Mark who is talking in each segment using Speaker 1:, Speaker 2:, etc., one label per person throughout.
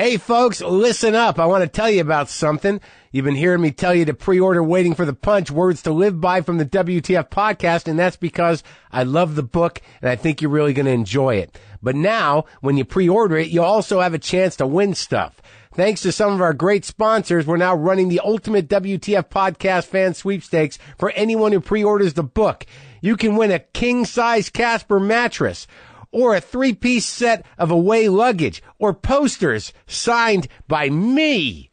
Speaker 1: Hey, folks, listen up. I want to tell you about something. You've been hearing me tell you to pre-order Waiting for the Punch, Words to Live By from the WTF podcast, and that's because I love the book, and I think you're really going to enjoy it. But now, when you pre-order it, you also have a chance to win stuff. Thanks to some of our great sponsors, we're now running the ultimate WTF podcast fan sweepstakes for anyone who pre-orders the book. You can win a king-size Casper mattress, or a 3-piece set of away luggage, or posters signed by me.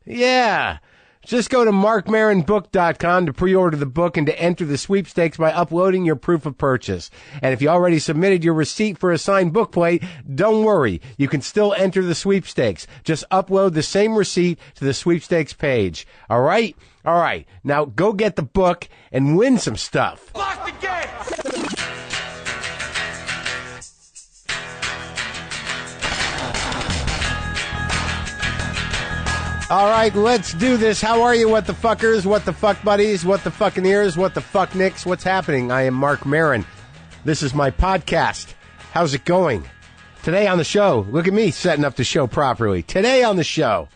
Speaker 1: Yeah. Just go to marcmaronbook.com to pre-order the book and to enter the sweepstakes by uploading your proof of purchase. And if you already submitted your receipt for a signed book plate, don't worry. You can still enter the sweepstakes. Just upload the same receipt to the sweepstakes page. All right? All right. Now go get the book and win some stuff.
Speaker 2: Lock the gate!
Speaker 1: All right, let's do this. How are you, what the fuckers, what the fuck buddies, what the fucking ears, what the fuck nicks? What's happening? I am Marc Maron. This is my podcast. How's it going? Today on the show, look at me setting up the show properly. Today on the show,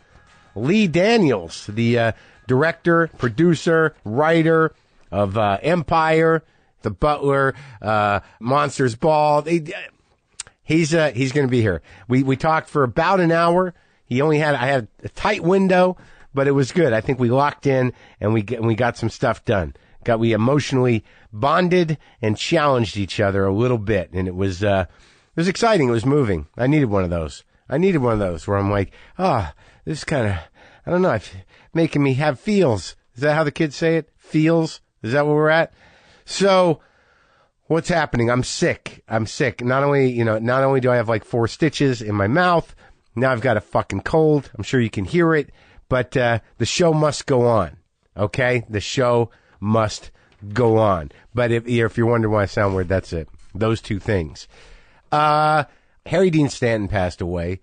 Speaker 1: Lee Daniels, the director, producer, writer of Empire, The Butler, Monsters Ball. He's going to be here. We talked for about an hour. I had a tight window, but it was good. I think we locked in and we got some stuff done. We emotionally bonded and challenged each other a little bit, and it was exciting. It was moving. I needed one of those where I'm like, this is kind of, I don't know, it's making me have feels. Is that how the kids say it? Feels? Is that where we're at? So, what's happening? I'm sick. Not only do I have like 4 stitches in my mouth, now I've got a fucking cold. I'm sure you can hear it, but the show must go on, okay? The show must go on. But if you're wondering why I sound weird, that's it. Those two things. Harry Dean Stanton passed away,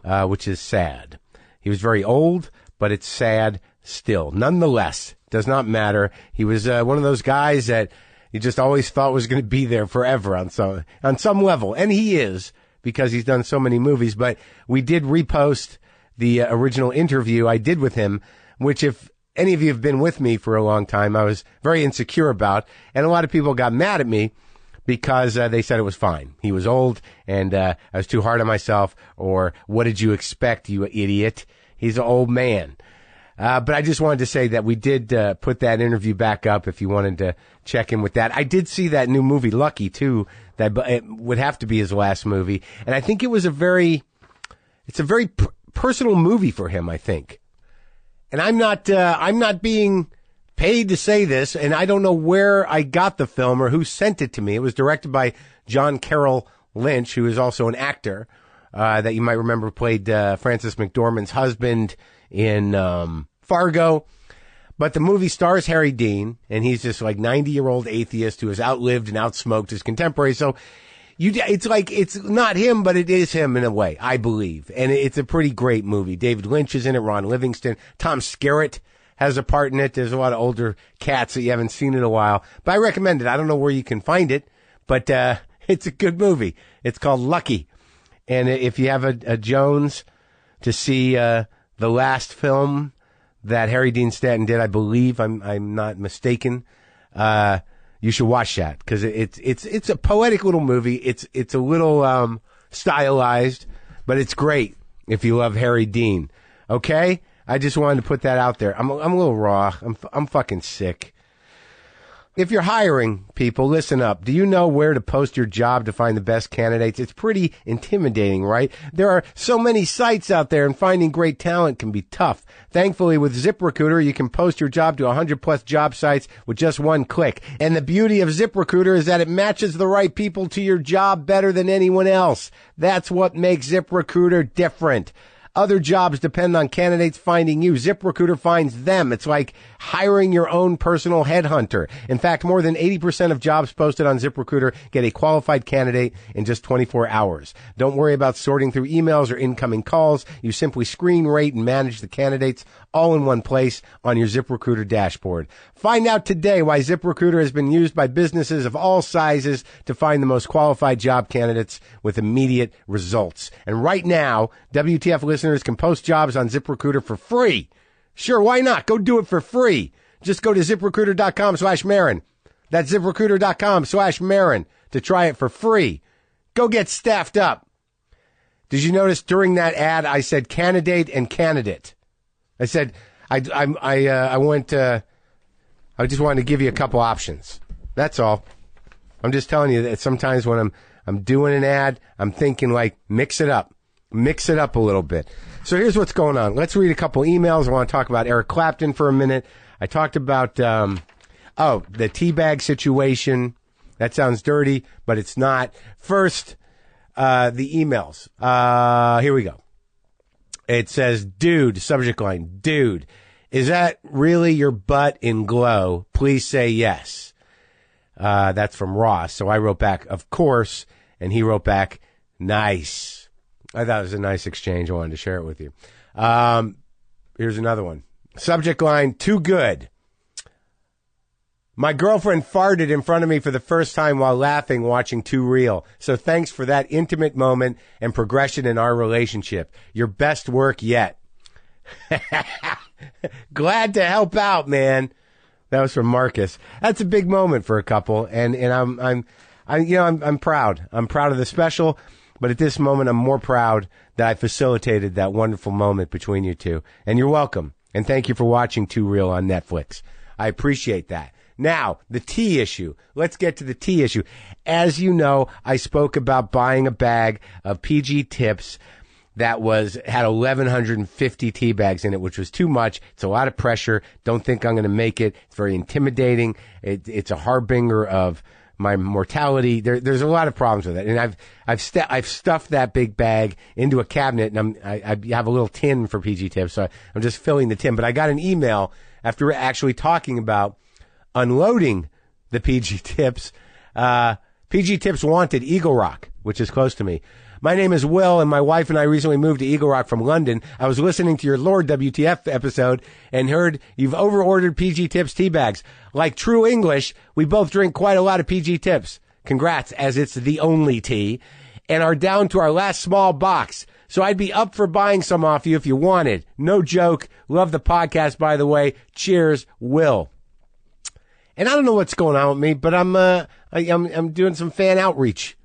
Speaker 1: which is sad. He was very old, but it's sad still. Nonetheless, does not matter. He was one of those guys that you just always thought was going to be there forever on some level, and he is, because he's done so many movies. But we did repost the original interview I did with him, which if any of you have been with me for a long time, I was very insecure about. And a lot of people got mad at me because they said it was fine. He was old and I was too hard on myself, or what did you expect, you idiot? He's an old man. But I just wanted to say that we did put that interview back up if you wanted to check in with that. I did see that new movie, Lucky, too. That it would have to be his last movie. And I think it's a very personal movie for him, I think. And I'm not being paid to say this, and I don't know where I got the film or who sent it to me. It was directed by John Carroll Lynch, who is also an actor, that you might remember played Frances McDormand's husband in Fargo. But the movie stars Harry Dean, and he's this like 90-year-old atheist who has outlived and outsmoked his contemporaries. So it's not him, but it is him in a way, I believe. And it's a pretty great movie. David Lynch is in it, Ron Livingston, Tom Skerritt has a part in it. There's a lot of older cats that you haven't seen in a while. But I recommend it. I don't know where you can find it, but it's a good movie. It's called Lucky. And if you have a Jones to see the last film that Harry Dean Stanton did, I believe, I'm not mistaken, you should watch that, because it's a poetic little movie. It's a little stylized, but it's great if you love Harry Dean. Okay? I just wanted to put that out there. I'm a little raw. I'm fucking sick. If you're hiring people, listen up. Do you know where to post your job to find the best candidates? It's pretty intimidating, right? There are so many sites out there, and finding great talent can be tough. Thankfully, with ZipRecruiter, you can post your job to 100+ job sites with just one click. And the beauty of ZipRecruiter is that it matches the right people to your job better than anyone else. That's what makes ZipRecruiter different. Other jobs depend on candidates finding you. ZipRecruiter finds them. It's like hiring your own personal headhunter. In fact, more than 80% of jobs posted on ZipRecruiter get a qualified candidate in just 24 hours. Don't worry about sorting through emails or incoming calls. You simply screen, rate, and manage the candidates all in one place on your ZipRecruiter dashboard. Find out today why ZipRecruiter has been used by businesses of all sizes to find the most qualified job candidates with immediate results. And right now, WTF listeners listeners can post jobs on ZipRecruiter for free. Sure, why not? Go do it for free. Just go to ZipRecruiter.com/Maron. That's ZipRecruiter.com/Maron to try it for free. Go get staffed up. Did you notice during that ad I said candidate and candidate? I said I just wanted to give you a couple options. That's all. I'm just telling you that sometimes when I'm doing an ad, I'm thinking like mix it up a little bit. So here's what's going on. Let's read a couple emails. I want to talk about Eric Clapton for a minute. I talked about the teabag situation. That sounds dirty, but it's not. First, the emails. Here we go. It says, dude, subject line, dude, is that really your butt in glow? Please say yes. That's from Ross. So I wrote back, of course, and he wrote back, nice. I thought it was a nice exchange. I wanted to share it with you. Here's another one. Subject line, too good. My girlfriend farted in front of me for the first time while laughing watching Too Real. So thanks for that intimate moment and progression in our relationship. Your best work yet. Glad to help out, man. That was from Marcus. That's a big moment for a couple, and I'm proud. I'm proud of the special, but at this moment I'm more proud that I facilitated that wonderful moment between you two. And you're welcome. And thank you for watching Too Real on Netflix. I appreciate that. Now, the tea issue. Let's get to the tea issue. As you know, I spoke about buying a bag of PG Tips that had 1,150 tea bags in it, which was too much. It's a lot of pressure. Don't think I'm going to make it. It's very intimidating. It's a harbinger of my mortality. There's a lot of problems with it. And I've stuffed that big bag into a cabinet, and I have a little tin for PG Tips, so I'm just filling the tin. But I got an email after actually talking about unloading the PG Tips. PG Tips wanted Eagle Rock, which is close to me. My name is Will, and my wife and I recently moved to Eagle Rock from London. I was listening to your Lord WTF episode and heard you've over-ordered PG Tips tea bags. Like true English, we both drink quite a lot of PG Tips. Congrats, as it's the only tea, and are down to our last small box. So I'd be up for buying some off you if you wanted. No joke. Love the podcast, by the way. Cheers, Will. And I don't know what's going on with me, but I'm doing some fan outreach.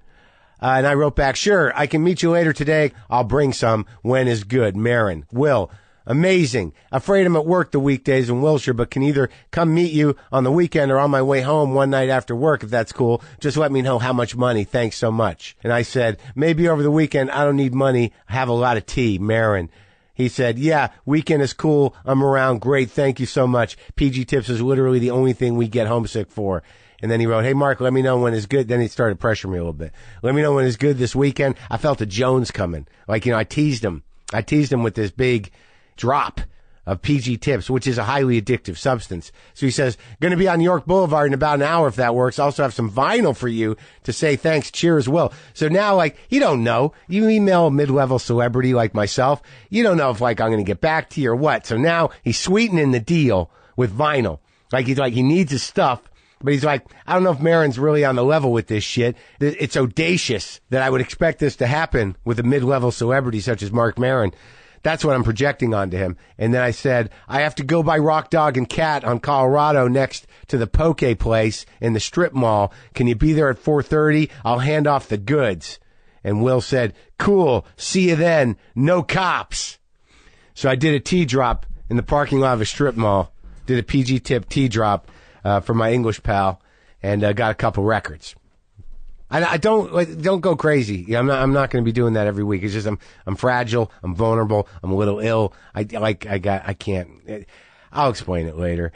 Speaker 1: And I wrote back, sure, I can meet you later today. I'll bring some. When is good. Maron. Will. Amazing. Afraid I'm at work the weekdays in Wilshire, but can either come meet you on the weekend or on my way home one night after work, if that's cool. Just let me know how much money. Thanks so much. And I said, maybe over the weekend. I don't need money. I have a lot of tea. Maron. He said, yeah, weekend is cool. I'm around. Great. Thank you so much. PG Tips is literally the only thing we get homesick for. And then he wrote, hey, Mark, let me know when it's good. Then he started pressuring me a little bit. Let me know when it's good this weekend. I felt a Jones coming. Like, I teased him. I teased him with this big drop of PG Tips, which is a highly addictive substance. So he says, going to be on York Boulevard in about an hour if that works. Also have some vinyl for you to say thanks. Cheers, Will. So now, you don't know. You email a mid-level celebrity like myself. You don't know if, I'm going to get back to you or what. So now he's sweetening the deal with vinyl. He needs his stuff. But he's like, I don't know if Maron's really on the level with this shit. It's audacious that I would expect this to happen with a mid-level celebrity such as Marc Maron. That's what I'm projecting onto him. And then I said, I have to go by Rock Dog and Cat on Colorado next to the Poke place in the strip mall. Can you be there at 4:30? I'll hand off the goods. And Will said, cool. See you then. No cops. So I did a tea drop in the parking lot of a strip mall. Did a PG Tip tea drop for my English pal, and got a couple records. I don't go crazy. I'm not going to be doing that every week. It's just I'm fragile. I'm vulnerable. I'm a little ill. I can't. I'll explain it later.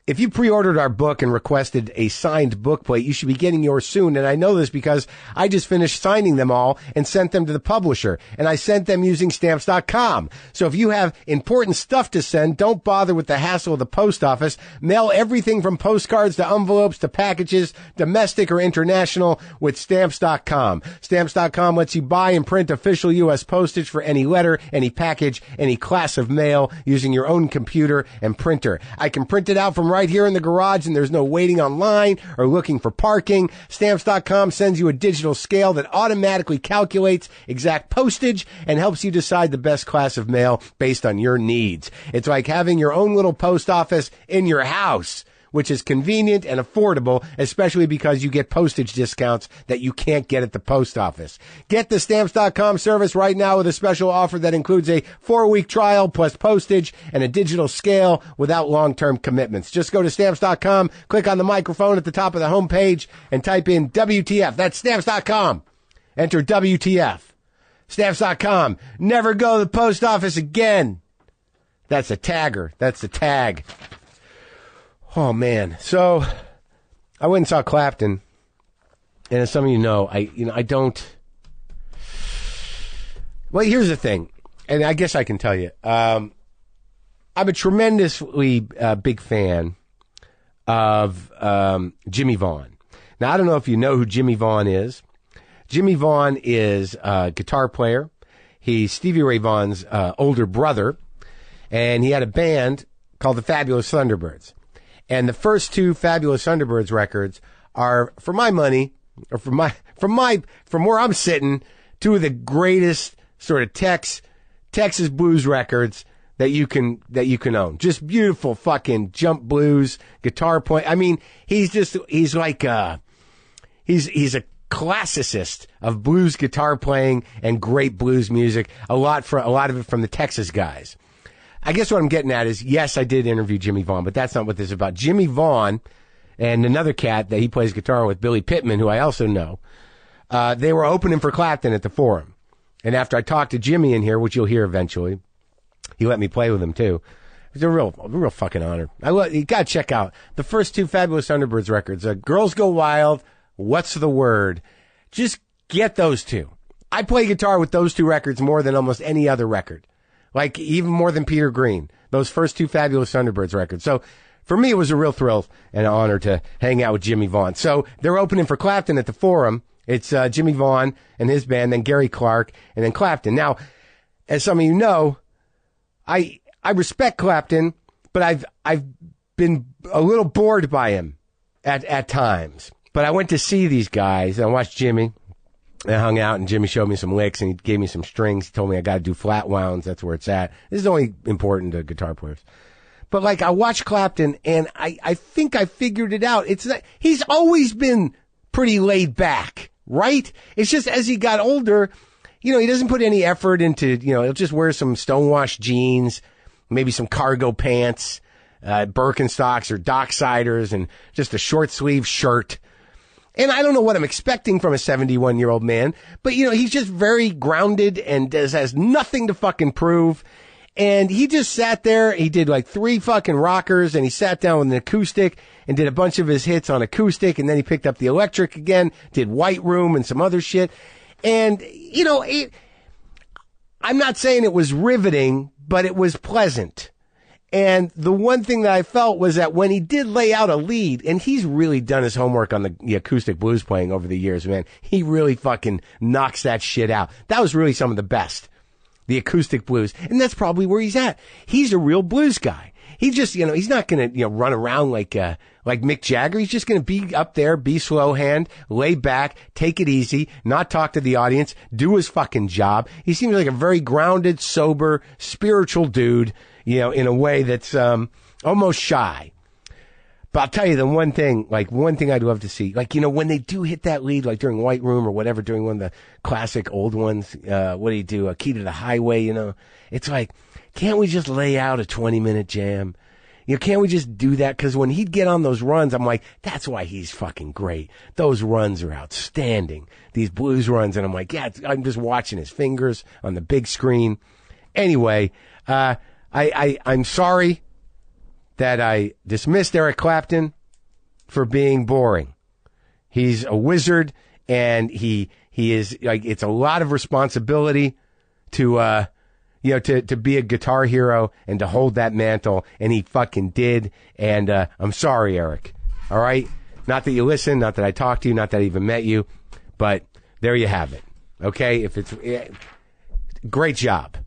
Speaker 1: If you pre-ordered our book and requested a signed bookplate, you should be getting yours soon. And I know this because I just finished signing them all and sent them to the publisher. And I sent them using Stamps.com. So if you have important stuff to send, don't bother with the hassle of the post office. Mail everything from postcards to envelopes to packages, domestic or international, with Stamps.com. Stamps.com lets you buy and print official U.S. postage for any letter, any package, any class of mail using your own computer and printer. I can print it out from right here in the garage, and there's no waiting online or looking for parking. Stamps.com sends you a digital scale that automatically calculates exact postage and helps you decide the best class of mail based on your needs. It's like having your own little post office in your house, which is convenient and affordable, especially because you get postage discounts that you can't get at the post office. Get the Stamps.com service right now with a special offer that includes a 4-week trial plus postage and a digital scale without long-term commitments. Just go to Stamps.com, click on the microphone at the top of the homepage, and type in WTF. That's Stamps.com. Enter WTF. Stamps.com. Never go to the post office again. That's a tagger. That's the tag. Oh, man. So I went and saw Clapton. And as some of you know, I don't. Well, here's the thing. And I guess I can tell you. I'm a tremendously big fan of Jimmy Vaughn. Now, I don't know if you know who Jimmy Vaughn is. Jimmy Vaughn is a guitar player. He's Stevie Ray Vaughan's older brother. And he had a band called the Fabulous Thunderbirds. And the first two Fabulous Thunderbirds records are, for my money, or from where I'm sitting, two of the greatest sort of Texas blues records that you can own. Just beautiful fucking jump blues, guitar play. I mean, he's a classicist of blues guitar playing and great blues music. A lot of it from the Texas guys. I guess what I'm getting at is, yes, I did interview Jimmy Vaughn, but that's not what this is about. Jimmy Vaughn and another cat that he plays guitar with, Billy Pittman, who I also know, they were opening for Clapton at the Forum. And after I talked to Jimmy in here, which you'll hear eventually, he let me play with him too. It was a real fucking honor. You gotta check out the first two Fabulous Thunderbirds records, Girls Go Wild, What's the Word? Just get those two. I play guitar with those two records more than almost any other record. Like, even more than Peter Green. Those first two Fabulous Thunderbirds records. So, for me, it was a real thrill and an honor to hang out with Jimmy Vaughn. So, they're opening for Clapton at the Forum. It's Jimmy Vaughn and his band, then Gary Clark, and then Clapton. Now, as some of you know, I respect Clapton, but I've been a little bored by him at times. But I went to see these guys, and I watched Jimmy. I hung out, and Jimmy showed me some licks, and he gave me some strings. He told me I got to do flat wounds. That's where it's at. This is only important to guitar players. But, like, I watched Clapton, and I think I figured it out. He's always been pretty laid back, right? It's just as he got older, he doesn't put any effort into, he'll just wear some stonewashed jeans, maybe some cargo pants, Birkenstocks or Docksiders, and just a short sleeve shirt. And I don't know what I'm expecting from a 71-year-old man, but, he's just very grounded and has nothing to fucking prove. And he just sat there. He did like 3 fucking rockers, and he sat down with an acoustic and did a bunch of his hits on acoustic. And then he picked up the electric again, did White Room and some other shit. And, I'm not saying it was riveting, but it was pleasant. And the one thing that I felt was that when he did lay out a lead, and he's really done his homework on the acoustic blues playing over the years, man, he really fucking knocks that shit out. That was really some of the best, the acoustic blues. And that's probably where he's at. He's a real blues guy. He just, he's not going to, run around like Mick Jagger. He's just going to be up there, be slow hand, lay back, take it easy, not talk to the audience, do his fucking job. He seems like a very grounded, sober, spiritual dude, in a way that's almost shy. But I'll tell you the one thing I'd love to see, when they do hit that lead, like during White Room or whatever, during one of the classic old ones, what do you do? A Key to the Highway, it's like, can't we just lay out a 20-minute jam? Can't we just do that? Because when he'd get on those runs, I'm like, that's why he's fucking great. Those runs are outstanding. These blues runs. And I'm like, yeah, I'm just watching his fingers on the big screen. Anyway, I'm sorry that I dismissed Eric Clapton for being boring. He's a wizard, and he is like, it's a lot of responsibility to be a guitar hero and to hold that mantle, and he fucking did. And I'm sorry, Eric. All right? Not that you listen, not that I talked to you, not that I even met you, but there you have it. Okay? Great job.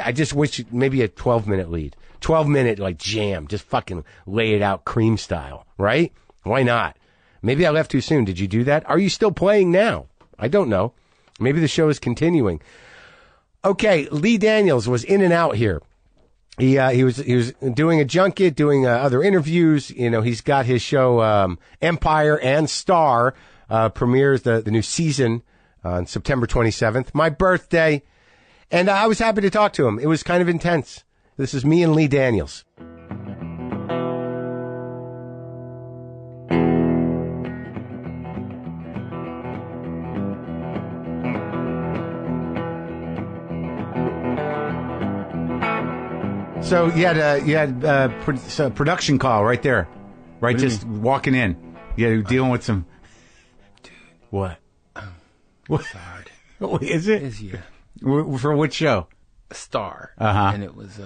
Speaker 1: I just wish maybe a 12-minute lead. 12-minute, like, jam. Just fucking lay it out Cream style, right? Why not? Maybe I left too soon. Did you do that? Are you still playing now? I don't know. Maybe the show is continuing. Okay, Lee Daniels was in and out here. He was doing a junket, doing other interviews. You know, he's got his show Empire and Star premieres the new season on September 27th, my birthday, and I was happy to talk to him. It was kind of intense. This is me and Lee Daniels. So you had a production call right there, right? Just walking in. Yeah, dealing with some.
Speaker 2: Dude,
Speaker 1: what? What?
Speaker 2: Hard.
Speaker 1: Oh, is it?
Speaker 2: Is yeah.
Speaker 1: For which show?
Speaker 2: Star.
Speaker 1: Uh-huh.
Speaker 2: And it was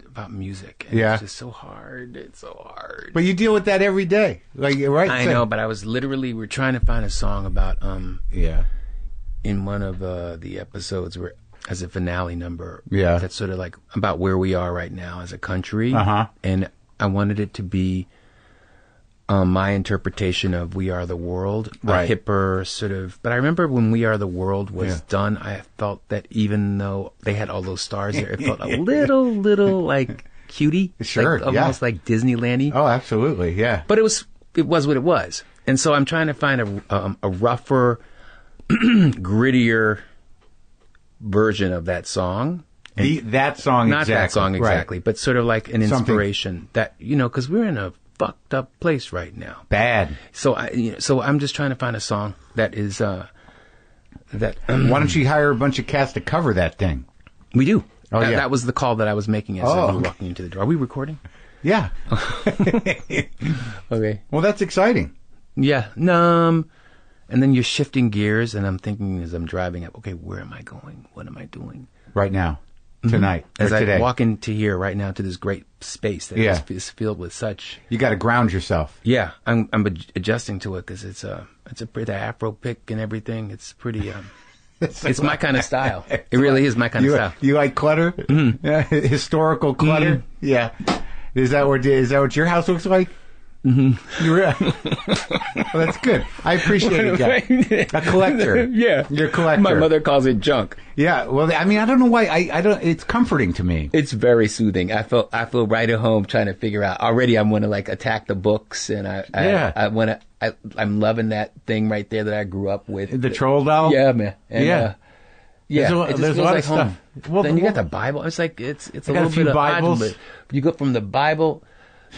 Speaker 2: about music. And it's just so hard. It's so hard.
Speaker 1: But you deal with that every day, like right?
Speaker 2: I know, but I was we're trying to find a song about in one of the episodes where, as a finale number, that's sort of like about where we are right now as a country. And I wanted it to be my interpretation of We Are the World, a hipper sort of. But I remember when We Are the World was done, I felt that even though they had all those stars there, it felt a little like cutie,
Speaker 1: sure,
Speaker 2: like, almost like Disneyland-y.
Speaker 1: Oh, absolutely, yeah.
Speaker 2: But it was what it was, and so I'm trying to find a rougher, grittier version of that song.
Speaker 1: That song,
Speaker 2: not that song exactly, but sort of like an inspiration that, you know, because we're in a fucked up place right now.
Speaker 1: Bad.
Speaker 2: So I'm just trying to find a song that is that.
Speaker 1: Why don't you hire a bunch of cast to cover that thing?
Speaker 2: We do.
Speaker 1: Oh, yeah.
Speaker 2: That was the call that I was making as we were walking into the door. Are we recording?
Speaker 1: Yeah.
Speaker 2: Okay.
Speaker 1: Well, that's exciting.
Speaker 2: Yeah. And then you're shifting gears, and I'm thinking as I'm driving up, okay, where am I going? What am I doing?
Speaker 1: Right now. Tonight.
Speaker 2: As
Speaker 1: today.
Speaker 2: I walk into here right now to this great space that is filled with such.
Speaker 1: You got to ground yourself.
Speaker 2: Yeah. I'm adjusting to it because it's a pretty Afro pick and everything. It's pretty, it's my kind of style. It really is my kind of style. You
Speaker 1: like clutter? Mm-hmm. Yeah, historical clutter? Mm-hmm. Yeah. Is that what your house looks like? Mm-hmm. Well, that's good. I appreciate it, guy. A collector.
Speaker 2: Yeah.
Speaker 1: You're a collector.
Speaker 2: My mother calls it junk.
Speaker 1: Yeah. Well, I mean, I don't know why. I don't. It's comforting to me.
Speaker 2: It's very soothing. I feel right at home trying to figure out. Already, I want to like attack the books, and I want to. I'm loving that thing right there that I grew up with.
Speaker 1: The troll doll.
Speaker 2: Yeah, man. And,
Speaker 1: yeah.
Speaker 2: Yeah,
Speaker 1: there's a lot of stuff.
Speaker 2: Well, then you got the Bible. It's like it's a little bit of
Speaker 1: Bibles.
Speaker 2: But you go from the Bible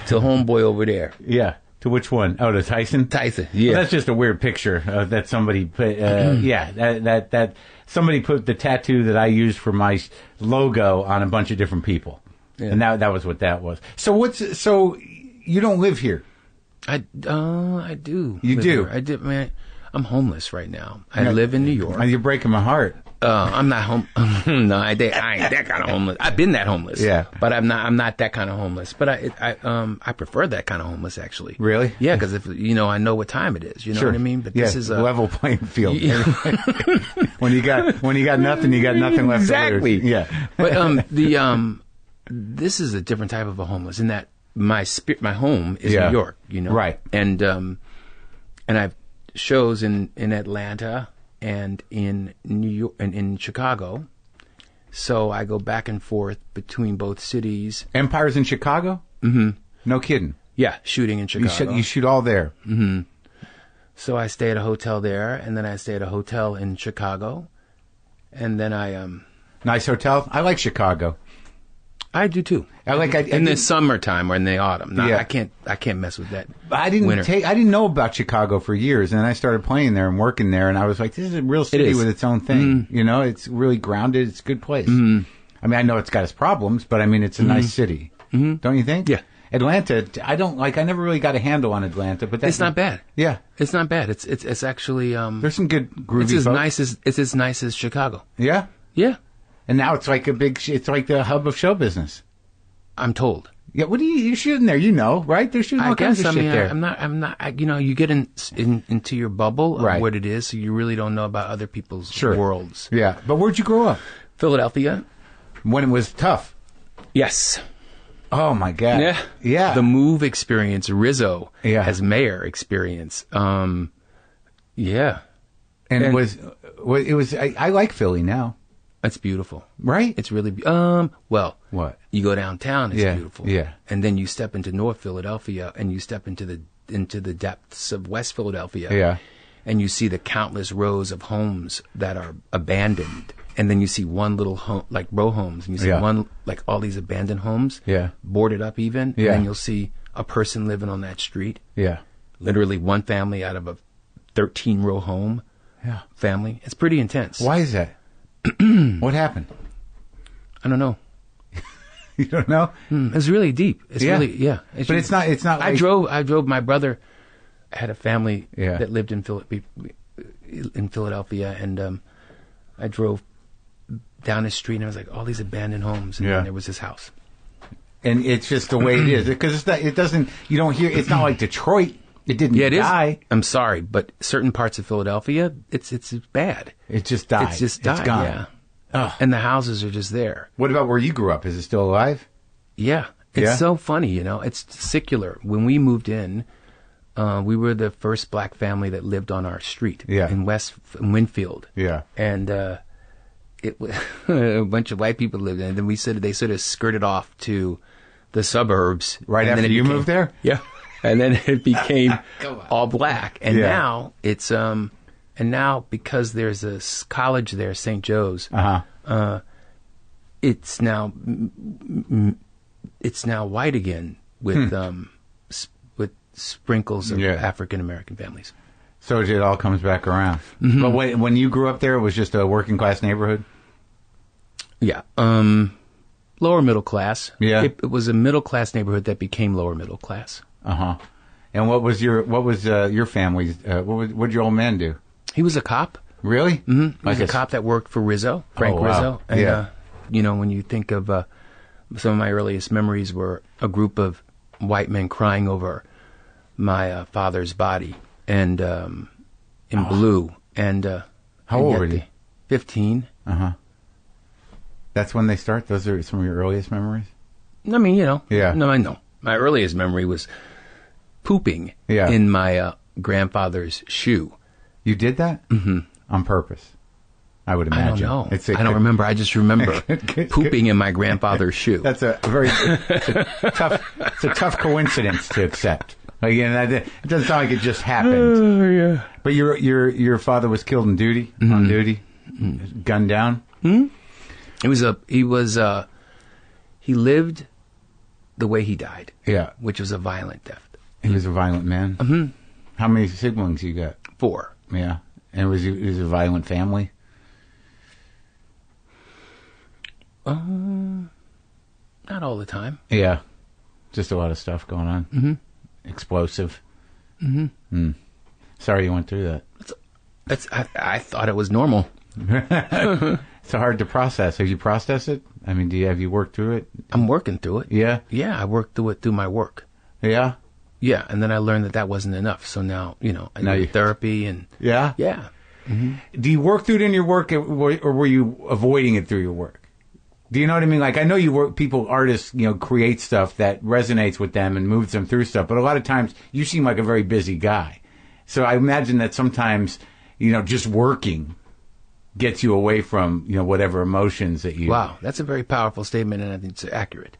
Speaker 2: to homeboy over there.
Speaker 1: Yeah. To which one? Oh, to Tyson?
Speaker 2: Tyson, yeah.
Speaker 1: Well, that's just a weird picture that somebody put. That somebody put the tattoo that I used for my logo on a bunch of different people. Yeah. And that was what that was. So you don't live here? I
Speaker 2: do.
Speaker 1: You do?
Speaker 2: Here. I did, man. I'm homeless right now. I live in New York.
Speaker 1: You're breaking my heart.
Speaker 2: I'm not home. No, I ain't that kind of homeless. I've been that homeless.
Speaker 1: Yeah,
Speaker 2: but I'm not that kind of homeless. But I prefer that kind of homeless actually.
Speaker 1: Really?
Speaker 2: Yeah, because if I know what time it is. You know what I mean? But this is a
Speaker 1: level playing field. when you got nothing, you got nothing left.
Speaker 2: Exactly.
Speaker 1: To lose. Yeah.
Speaker 2: But this is a different type of a homeless in that my home is New York. You know.
Speaker 1: Right.
Speaker 2: And I've shows in Atlanta. And in New York and in Chicago, so I go back and forth between both cities.
Speaker 1: Empire's in Chicago?
Speaker 2: Mm-hmm.
Speaker 1: No kidding.
Speaker 2: Yeah, shooting in Chicago.
Speaker 1: You shoot all there.
Speaker 2: Mm-hmm. So I stay at a hotel there, and then I stay at a hotel in Chicago, and then I
Speaker 1: nice hotel. I like Chicago.
Speaker 2: I do too. In the summertime or in the autumn. No, I can't mess with that.
Speaker 1: I didn't know about Chicago for years, and then I started playing there and working there, and I was like, this is a real city with its own thing. Mm-hmm. You know, it's really grounded. It's a good place. Mm-hmm. I mean, I know it's got its problems, but I mean, it's a nice city. Mm-hmm. Don't you think?
Speaker 2: Yeah.
Speaker 1: Atlanta, I never really got a handle on Atlanta, but
Speaker 2: it's not bad.
Speaker 1: Yeah.
Speaker 2: It's not bad. It's actually there's
Speaker 1: some good groovy
Speaker 2: it's as nice as Chicago.
Speaker 1: Yeah?
Speaker 2: Yeah.
Speaker 1: And now it's like it's like the hub of show business.
Speaker 2: I'm told.
Speaker 1: Yeah, what are you shooting there? You know, right? They're shooting all kinds of shit there.
Speaker 2: I'm not. You get into your bubble of what it is, so you really don't know about other people's worlds.
Speaker 1: Yeah, but where'd you grow up?
Speaker 2: Philadelphia.
Speaker 1: When it was tough.
Speaker 2: Yes.
Speaker 1: Oh my God.
Speaker 2: Yeah.
Speaker 1: Yeah.
Speaker 2: The move experience, Rizzo
Speaker 1: as
Speaker 2: mayor experience. Yeah.
Speaker 1: And it was I like Philly now.
Speaker 2: It's beautiful.
Speaker 1: Right?
Speaker 2: It's really well,
Speaker 1: what?
Speaker 2: You go downtown, it's beautiful.
Speaker 1: Yeah.
Speaker 2: And then you step into North Philadelphia and you step into the depths of West Philadelphia.
Speaker 1: Yeah.
Speaker 2: And you see the countless rows of homes that are abandoned. And then you see one little home, like row homes, and you see one, like all these abandoned homes, boarded up even. And then you'll see a person living on that street.
Speaker 1: Yeah.
Speaker 2: Literally one family out of a 13-row home.
Speaker 1: Yeah.
Speaker 2: Family. It's pretty intense.
Speaker 1: Why is that? What happened?
Speaker 2: I don't know.
Speaker 1: You don't know?
Speaker 2: It's really deep. It's really,
Speaker 1: but it's not like...
Speaker 2: I drove, my brother had a family that lived in Philadelphia, and I drove down his street, and I was like, all these abandoned homes, and then there was his house. And
Speaker 1: it's just the way it is, because it doesn't, you don't hear, it's not like Detroit. It didn't die.
Speaker 2: I'm sorry, but certain parts of Philadelphia, it's bad.
Speaker 1: It just died.
Speaker 2: It's just died,
Speaker 1: gone.
Speaker 2: yeah. Ugh. And the houses are just there.
Speaker 1: What about where you grew up? Is it still alive?
Speaker 2: Yeah. It's so funny, it's secular. When we moved in, we were the first black family that lived on our street in Winfield.
Speaker 1: Yeah.
Speaker 2: And it was a bunch of white people lived in it. And then they sort of skirted off to the suburbs.
Speaker 1: Right after you moved there?
Speaker 2: Yeah. And then it became all black. And now it's, and now because there's a college there, St. Joe's, it's now white again with sprinkles of African American families.
Speaker 1: So it all comes back around. Mm-hmm. But when you grew up there, it was just a working class neighborhood?
Speaker 2: Yeah. Lower middle class.
Speaker 1: Yeah.
Speaker 2: It was a middle class neighborhood that became lower middle class.
Speaker 1: And what was your family's? What did your old man do?
Speaker 2: He was a cop.
Speaker 1: Really?
Speaker 2: Mm-hmm. He was a cop that worked for Rizzo, Frank Rizzo. And, when you think of some of my earliest memories were a group of white men crying over my father's body, and in blue. And
Speaker 1: how old were you?
Speaker 2: 15.
Speaker 1: That's when they start. Those are some of your earliest memories.
Speaker 2: I mean,
Speaker 1: Yeah.
Speaker 2: No, I know. My earliest memory was pooping in my grandfather's shoe.
Speaker 1: You did that?
Speaker 2: Mm-hmm.
Speaker 1: On purpose, I would imagine.
Speaker 2: I don't know. I don't remember. I just remember pooping in my grandfather's shoe.
Speaker 1: That's a tough coincidence to accept. Again, it doesn't sound like it just happened. But your father was killed on duty, gunned down.
Speaker 2: He lived the way he died.
Speaker 1: Yeah,
Speaker 2: which was a violent death.
Speaker 1: He was a violent man.
Speaker 2: Mm-hmm.
Speaker 1: How many siblings you got?
Speaker 2: 4.
Speaker 1: Yeah, and it was a violent family.
Speaker 2: Not all the time.
Speaker 1: Yeah, just a lot of stuff going on.
Speaker 2: Mm-hmm.
Speaker 1: Explosive.
Speaker 2: Mm-hmm.
Speaker 1: Sorry you went through that.
Speaker 2: I thought it was normal.
Speaker 1: It's hard to process. Have you processed it? I mean, have you worked through it?
Speaker 2: I'm working through it.
Speaker 1: Yeah?
Speaker 2: Yeah, I worked through it through my work.
Speaker 1: Yeah?
Speaker 2: Yeah, and then I learned that wasn't enough. So now, I do therapy and...
Speaker 1: Yeah?
Speaker 2: Yeah. Mm-hmm.
Speaker 1: Do you work through it in your work, or were you avoiding it through your work? Do you know what I mean? Like, I know artists, create stuff that resonates with them and moves them through stuff, but a lot of times you seem like a very busy guy. So I imagine that sometimes, just working gets you away from, whatever emotions that you...
Speaker 2: Wow, that's a very powerful statement, and I think it's accurate.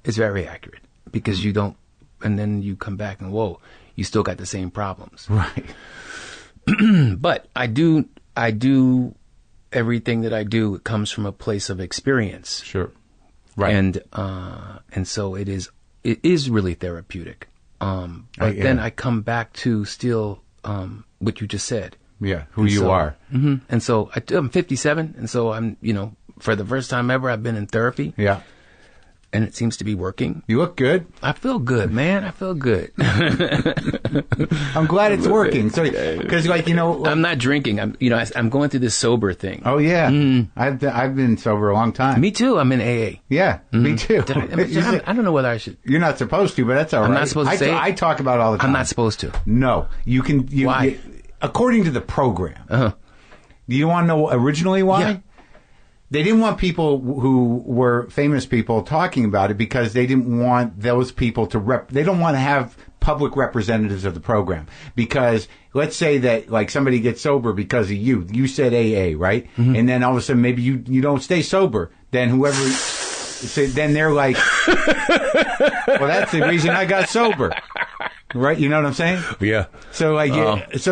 Speaker 2: It's very accurate, because you don't... And then you come back and, whoa, you still got the same problems.
Speaker 1: Right.
Speaker 2: But I do everything that I do, it comes from a place of experience.
Speaker 1: Sure. Right.
Speaker 2: And so it is really therapeutic. But then I come back to still what you just said.
Speaker 1: Yeah, who you are.
Speaker 2: Mm-hmm. And so I'm 57, and so I'm, for the first time ever, I've been in therapy.
Speaker 1: Yeah.
Speaker 2: And it seems to be working.
Speaker 1: You look good.
Speaker 2: I feel good, man. I feel good.
Speaker 1: I'm glad it's working. So, because
Speaker 2: I'm not drinking. I'm going through this sober thing.
Speaker 1: Oh yeah, I've been sober a long time.
Speaker 2: Me too. I'm in AA.
Speaker 1: Yeah, me too.
Speaker 2: I don't know whether I should.
Speaker 1: You're not supposed to, but that's all right.
Speaker 2: I'm not supposed to say.
Speaker 1: I talk about it all the time.
Speaker 2: I'm not supposed to.
Speaker 1: No, you can.
Speaker 2: Why?
Speaker 1: According to the program. Do you want to know originally why?
Speaker 2: Yeah.
Speaker 3: They didn't want people who were famous people talking about it because they didn't want those people to they don't want to have public representatives of the program. Because let's say that like somebody gets sober because of you said AA, right? Mm-hmm. And then all of a sudden maybe you don't stay sober. Then whoever, then they're like, well, that's the reason I got sober. Right? You know what I'm saying?
Speaker 2: Yeah.
Speaker 3: So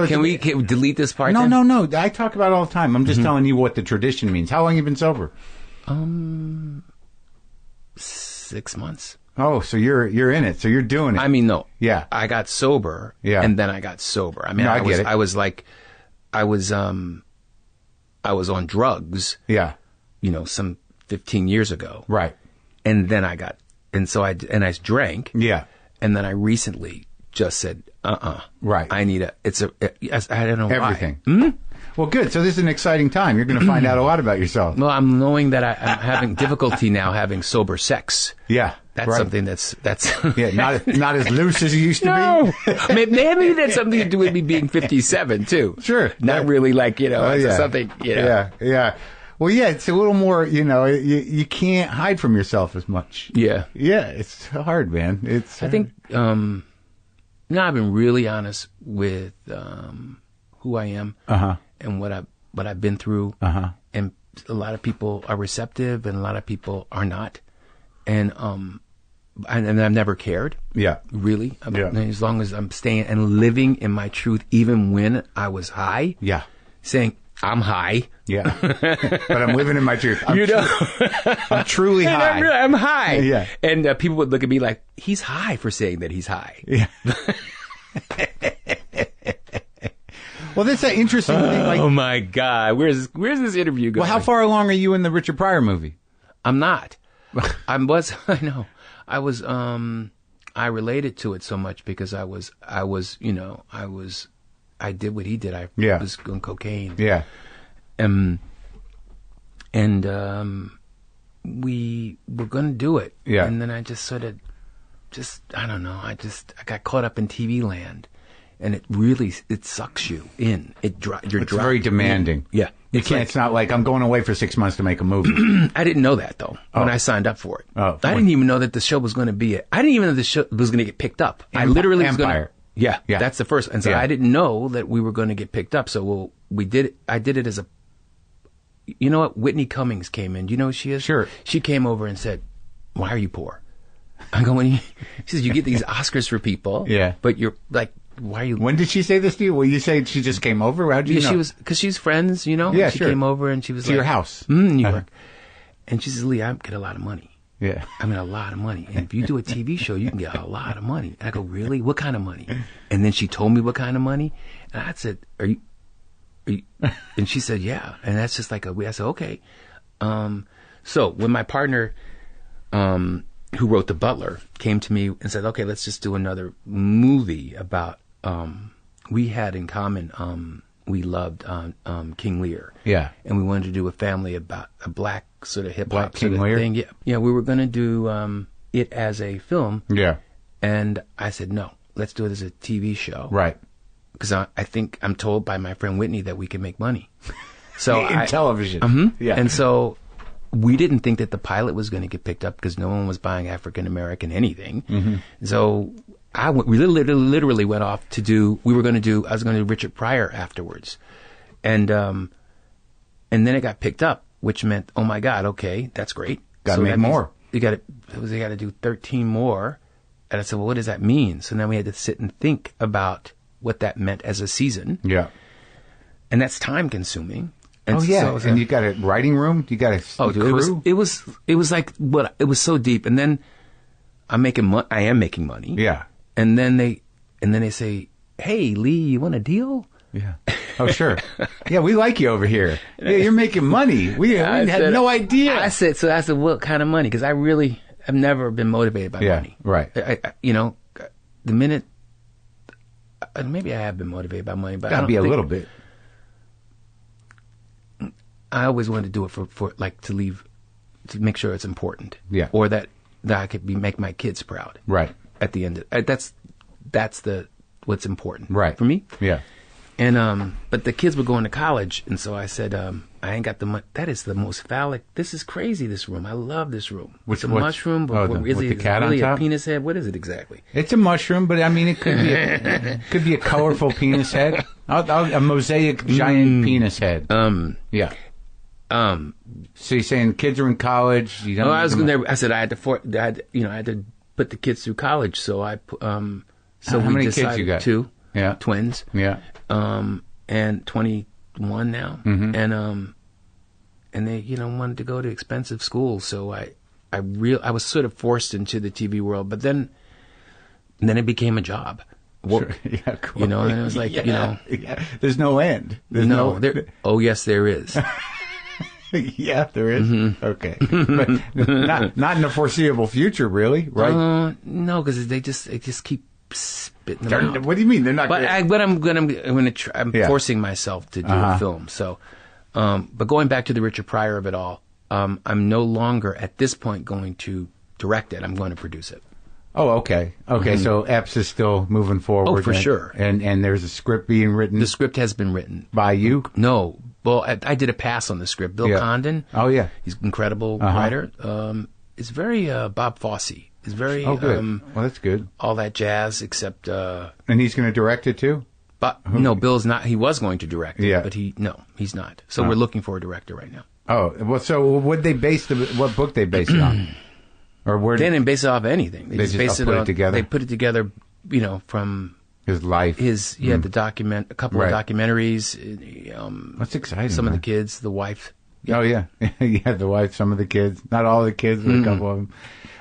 Speaker 3: can we
Speaker 2: delete this part?
Speaker 3: No. I talk about it all the time. I'm just telling you what the tradition means. How long have you been sober?
Speaker 2: 6 months.
Speaker 3: Oh, so you're in it. So you're doing it.
Speaker 2: I mean, no.
Speaker 3: Yeah.
Speaker 2: I got sober.
Speaker 3: Yeah.
Speaker 2: And then I got sober. I mean,
Speaker 3: no, I get it.
Speaker 2: I was on drugs.
Speaker 3: Yeah.
Speaker 2: Some 15 years ago.
Speaker 3: Right.
Speaker 2: And then I drank.
Speaker 3: Yeah.
Speaker 2: And then I recently just said,
Speaker 3: Right.
Speaker 2: I need I don't know
Speaker 3: everything.
Speaker 2: Why. Mm-hmm.
Speaker 3: Well, good. So this is an exciting time. You're going to find out a lot about yourself.
Speaker 2: Well, I'm knowing that I'm having difficulty now having sober sex.
Speaker 3: Yeah.
Speaker 2: That's something that's
Speaker 3: yeah, not as loose as it used to
Speaker 2: be. Maybe that's something to do with me being 57 too.
Speaker 3: Sure.
Speaker 2: Not really like, something,
Speaker 3: Yeah. Well, yeah, it's a little more, you can't hide from yourself as much.
Speaker 2: Yeah.
Speaker 3: Yeah, it's hard, man. It's
Speaker 2: I think I've been really honest with who I am and what I've been through. And a lot of people are receptive and a lot of people are not. And I've never cared.
Speaker 3: Yeah.
Speaker 2: Really. As long as I'm staying and living in my truth, even when I was high.
Speaker 3: Yeah.
Speaker 2: Saying, I'm high.
Speaker 3: Yeah. But I'm living in my truth. I'm truly high.
Speaker 2: I'm high.
Speaker 3: Yeah.
Speaker 2: And people would look at me like, he's high for saying that he's high.
Speaker 3: Yeah. Well, that's an interesting thing. Like,
Speaker 2: oh my God. Where's this interview going?
Speaker 3: Well, how far along are you in the Richard Pryor movie?
Speaker 2: I'm not. I know. I related to it so much because I did what he did. I was on cocaine.
Speaker 3: Yeah.
Speaker 2: We were going to do it.
Speaker 3: Yeah.
Speaker 2: And then I just I don't know. I got caught up in TV land. And it sucks you in. It's
Speaker 3: very demanding.
Speaker 2: Yeah.
Speaker 3: It's not like I'm going away for 6 months to make a movie.
Speaker 2: I didn't know that though when I signed up for it.
Speaker 3: Oh,
Speaker 2: I didn't even know that the show was going to be I didn't even know the show was going to get picked up. I literally was going to. Yeah. That's the first. And so I didn't know that we were going to get picked up. So we did it. I did it as a. You know what? Whitney Cummings came in. Do you know who she is?
Speaker 3: Sure.
Speaker 2: She came over and said, "Why are you poor?" I go, she says, "You get these Oscars for people.
Speaker 3: Yeah.
Speaker 2: But you're like." Why are you?
Speaker 3: When did she say this to you? Well, you say she just came over. How did you know?
Speaker 2: She was because she's friends,
Speaker 3: Yeah,
Speaker 2: she came over and she was
Speaker 3: to your house,
Speaker 2: New York, and she says, "Lee, I get a lot of money.
Speaker 3: Yeah,
Speaker 2: I mean a lot of money. And if you do a TV show, you can get a lot of money." And I go, "Really? What kind of money?" And then she told me what kind of money, and I said, "Are you?" And she said, "Yeah." And that's just like I said, "Okay." So when my partner, who wrote The Butler, came to me and said, "Okay, let's just do another movie about." We had in common, we loved King Lear.
Speaker 3: Yeah.
Speaker 2: And we wanted to do a family about a black sort of hip hop
Speaker 3: King
Speaker 2: sort of
Speaker 3: Lear
Speaker 2: thing. Yeah, we were going to do it as a film.
Speaker 3: Yeah.
Speaker 2: And I said, no, let's do it as a TV show.
Speaker 3: Right.
Speaker 2: Because I think I'm told by my friend Whitney that we can make money. So
Speaker 3: in television.
Speaker 2: Yeah. And so we didn't think that the pilot was going to get picked up because no one was buying African American anything. Mm-hmm. So we literally went off to I was going to do Richard Pryor afterwards. And then it got picked up, which meant, oh my God, okay, that's great.
Speaker 3: Got to make more.
Speaker 2: They got to do 13 more. And I said, well, what does that mean? So then we had to sit and think about what that meant as a season.
Speaker 3: Yeah.
Speaker 2: And that's time consuming.
Speaker 3: And and you got a writing room? You got a crew?
Speaker 2: It was like it was so deep. And then I am making money.
Speaker 3: Yeah.
Speaker 2: And then they say, "Hey, Lee, you want a deal?"
Speaker 3: Yeah. Oh, sure. Yeah, we like you over here. Yeah, you're making money. We had no idea.
Speaker 2: I said, what kind of money? Because I really have never been motivated by money.
Speaker 3: Right.
Speaker 2: The minute, maybe I have been motivated by money, but
Speaker 3: gotta be a little bit.
Speaker 2: I always wanted to do it for like to make sure it's important.
Speaker 3: Yeah.
Speaker 2: Or that I could make my kids proud.
Speaker 3: Right.
Speaker 2: At the end, that's what's important.
Speaker 3: Right.
Speaker 2: For me.
Speaker 3: Yeah.
Speaker 2: And but the kids were going to college, and so I said, I ain't got the money. That is the most phallic. This is crazy. This room. I love this room. It's a mushroom, but
Speaker 3: with the cat
Speaker 2: really
Speaker 3: on top?
Speaker 2: a penis head? What is it exactly?
Speaker 3: It's a mushroom, but I mean, it could be a colorful penis head, a mosaic giant penis head. Yeah. So you're saying kids are in college? You don't
Speaker 2: I said I had to put the kids through college, so I so
Speaker 3: how
Speaker 2: we
Speaker 3: many
Speaker 2: decided
Speaker 3: kids you got?
Speaker 2: 2,
Speaker 3: yeah,
Speaker 2: twins,
Speaker 3: yeah,
Speaker 2: and 21 now, and they wanted to go to expensive schools, so I was sort of forced into the TV world, but then it became a job.
Speaker 3: Sure. Yeah, cool.
Speaker 2: And it was like
Speaker 3: there's no end.
Speaker 2: Oh yes, there is.
Speaker 3: Yeah, there is. Mm-hmm. Okay, but not in the foreseeable future, really, right?
Speaker 2: No, because they just keep spitting them out.
Speaker 3: What do you mean they're not?
Speaker 2: But I'm forcing myself to do a film. So, but going back to the Richard Pryor of it all, I'm no longer at this point going to direct it. I'm going to produce it. Oh,
Speaker 3: okay. So Epps is still moving forward.
Speaker 2: Oh, for sure.
Speaker 3: And there's a script being written.
Speaker 2: The script has been written
Speaker 3: by you?
Speaker 2: No. Well, I did a pass on the script. Bill Condon.
Speaker 3: Oh, yeah.
Speaker 2: He's an incredible writer. It's very Bob Fosse. It's very...
Speaker 3: Oh, good. Well, that's good.
Speaker 2: All that jazz, except...
Speaker 3: and he's going to direct it, too?
Speaker 2: But no, Bill's not. He was going to direct it,
Speaker 3: yeah.
Speaker 2: but he's not. So we're looking for a director right now.
Speaker 3: Oh, well, so what book they based it on? Or where
Speaker 2: they didn't base it off anything. They just based
Speaker 3: put it together?
Speaker 2: They put it together, from...
Speaker 3: His life.
Speaker 2: The a couple of documentaries.
Speaker 3: That's exciting.
Speaker 2: Some of the kids, the wife.
Speaker 3: Oh, yeah. Yeah, the wife, some of the kids. Not all the kids, but a couple of them.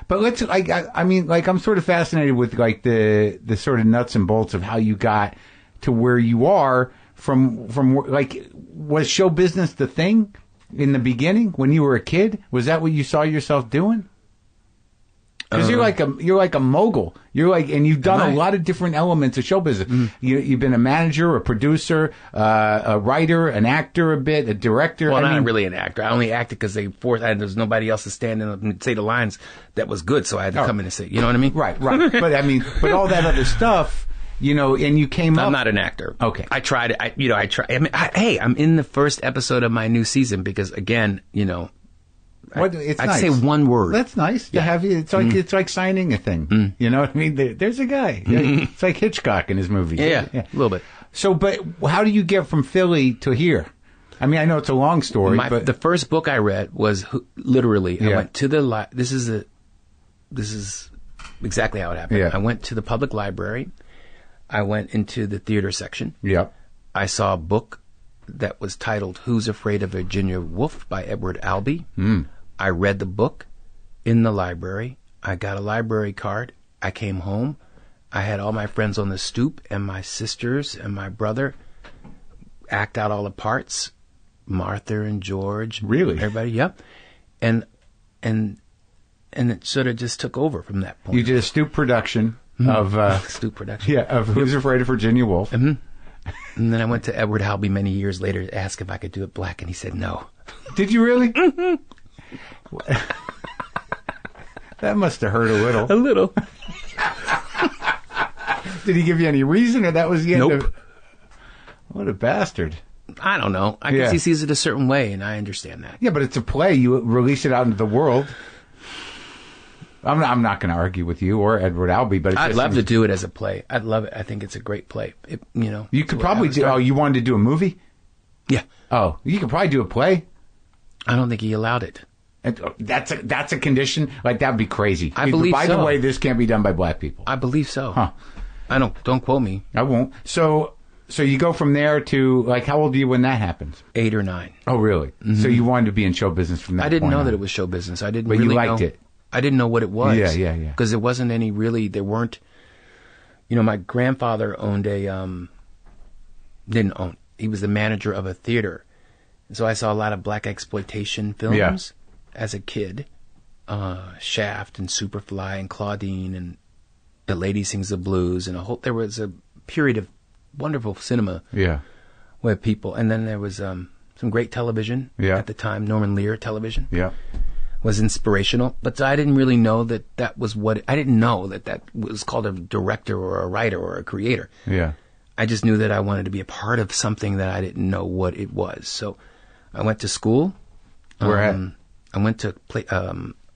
Speaker 3: But let's, I'm sort of fascinated with, the sort of nuts and bolts of how you got to where you are from was show business the thing in the beginning when you were a kid? Was that what you saw yourself doing? Because you're like a mogul. And you've done a lot of different elements of show business. You've been a manager, a producer, a writer, an actor, a bit, a director.
Speaker 2: Well, not really an actor. I only acted because there's nobody else to stand up and say the lines that was good, so I had to come in and say, you know what I mean?
Speaker 3: Right. But all that other stuff, and you came up.
Speaker 2: I'm not an actor.
Speaker 3: Okay.
Speaker 2: I tried. I tried. I'm in the first episode of my new season because, again,
Speaker 3: I'd
Speaker 2: say one word.
Speaker 3: That's nice to have you. It's like signing a thing. You know what I mean? There's a guy. It's like Hitchcock in his movies.
Speaker 2: Yeah, a little bit.
Speaker 3: So, but how do you get from Philly to here? I mean, I know it's a long story. But
Speaker 2: the first book I read was literally. I went to the. This is exactly how it happened.
Speaker 3: Yeah.
Speaker 2: I went to the public library. I went into the theater section.
Speaker 3: Yep.
Speaker 2: I saw a book that was titled "Who's Afraid of Virginia Woolf" by Edward Albee. I read the book in the library. I got a library card. I came home. I had all my friends on the stoop and my sisters and my brother act out all the parts. Martha and George.
Speaker 3: Really?
Speaker 2: Everybody, yep. And it sort of just took over from that point.
Speaker 3: You did a stoop production of...
Speaker 2: stoop production.
Speaker 3: Yeah, of Who's Afraid of Virginia Woolf.
Speaker 2: And then I went to Edward Albee many years later to ask if I could do it black, and he said no.
Speaker 3: Did you really? That must have hurt a little.
Speaker 2: A little.
Speaker 3: Did he give you any reason, or that was the end
Speaker 2: Nope.
Speaker 3: of... What a bastard.
Speaker 2: I don't know. I guess he sees it a certain way, and I understand that.
Speaker 3: Yeah, but it's a play. You release it out into the world. I'm not going to argue with you or Edward Albee, but
Speaker 2: I'd love to do it as a play. I'd love it. I think it's a great play.
Speaker 3: You could probably do... Oh, you wanted to do a movie?
Speaker 2: Yeah.
Speaker 3: Oh, you could probably do a play?
Speaker 2: I don't think he allowed it.
Speaker 3: That's a condition? Like, that would be crazy.
Speaker 2: I believe
Speaker 3: so. By the way, this can't be done by black people.
Speaker 2: I believe so.
Speaker 3: Huh.
Speaker 2: Don't quote me.
Speaker 3: I won't. So you go from there to, like, how old are you when that happens?
Speaker 2: 8 or 9.
Speaker 3: Oh, really? Mm-hmm. So you wanted to be in show business from that point
Speaker 2: I didn't know
Speaker 3: on.
Speaker 2: that it was show business. I didn't
Speaker 3: But
Speaker 2: really
Speaker 3: you liked it.
Speaker 2: I didn't know what it was.
Speaker 3: Yeah.
Speaker 2: Because there wasn't any really, there weren't, my grandfather owned he was the manager of a theater. And so I saw a lot of black exploitation films as a kid. Shaft and Superfly and Claudine and The Lady Sings the Blues and there was a period of wonderful cinema.
Speaker 3: Yeah.
Speaker 2: Where people, and then there was some great television at the time, Norman Lear television.
Speaker 3: Yeah.
Speaker 2: Was inspirational, but I didn't really know that was what, I didn't know that was called a director or a writer or a creator.
Speaker 3: Yeah.
Speaker 2: I just knew that I wanted to be a part of something that I didn't know what it was. So I went to school.
Speaker 3: Where at?
Speaker 2: I went to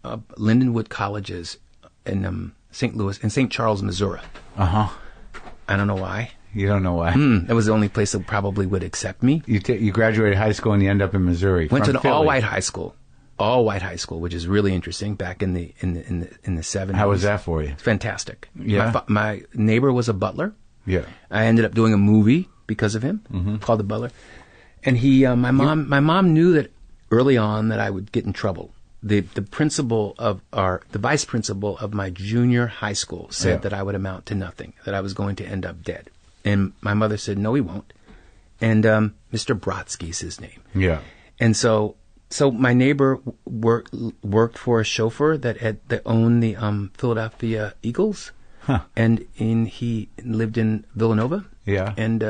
Speaker 2: Lindenwood Colleges in St. Louis, in St. Charles, Missouri.
Speaker 3: Uh-huh.
Speaker 2: I don't know why.
Speaker 3: You don't know why.
Speaker 2: That was the only place that probably would accept me.
Speaker 3: You graduated high school and you end up in Missouri.
Speaker 2: Went to an all-white high school. All-white high school, which is really interesting, back in the 70s.
Speaker 3: How was that for you?
Speaker 2: Fantastic.
Speaker 3: Yeah.
Speaker 2: My neighbor was a butler.
Speaker 3: Yeah.
Speaker 2: I ended up doing a movie because of him called The Butler. And my mom knew that early on that I would get in trouble. The vice principal of my junior high school said that I would amount to nothing, that I was going to end up dead. And my mother said, no, he won't. And Mr. Brodsky's his name.
Speaker 3: Yeah.
Speaker 2: And so my neighbor worked for a chauffeur that owned the Philadelphia Eagles.
Speaker 3: Huh.
Speaker 2: And he lived in Villanova.
Speaker 3: Yeah.
Speaker 2: And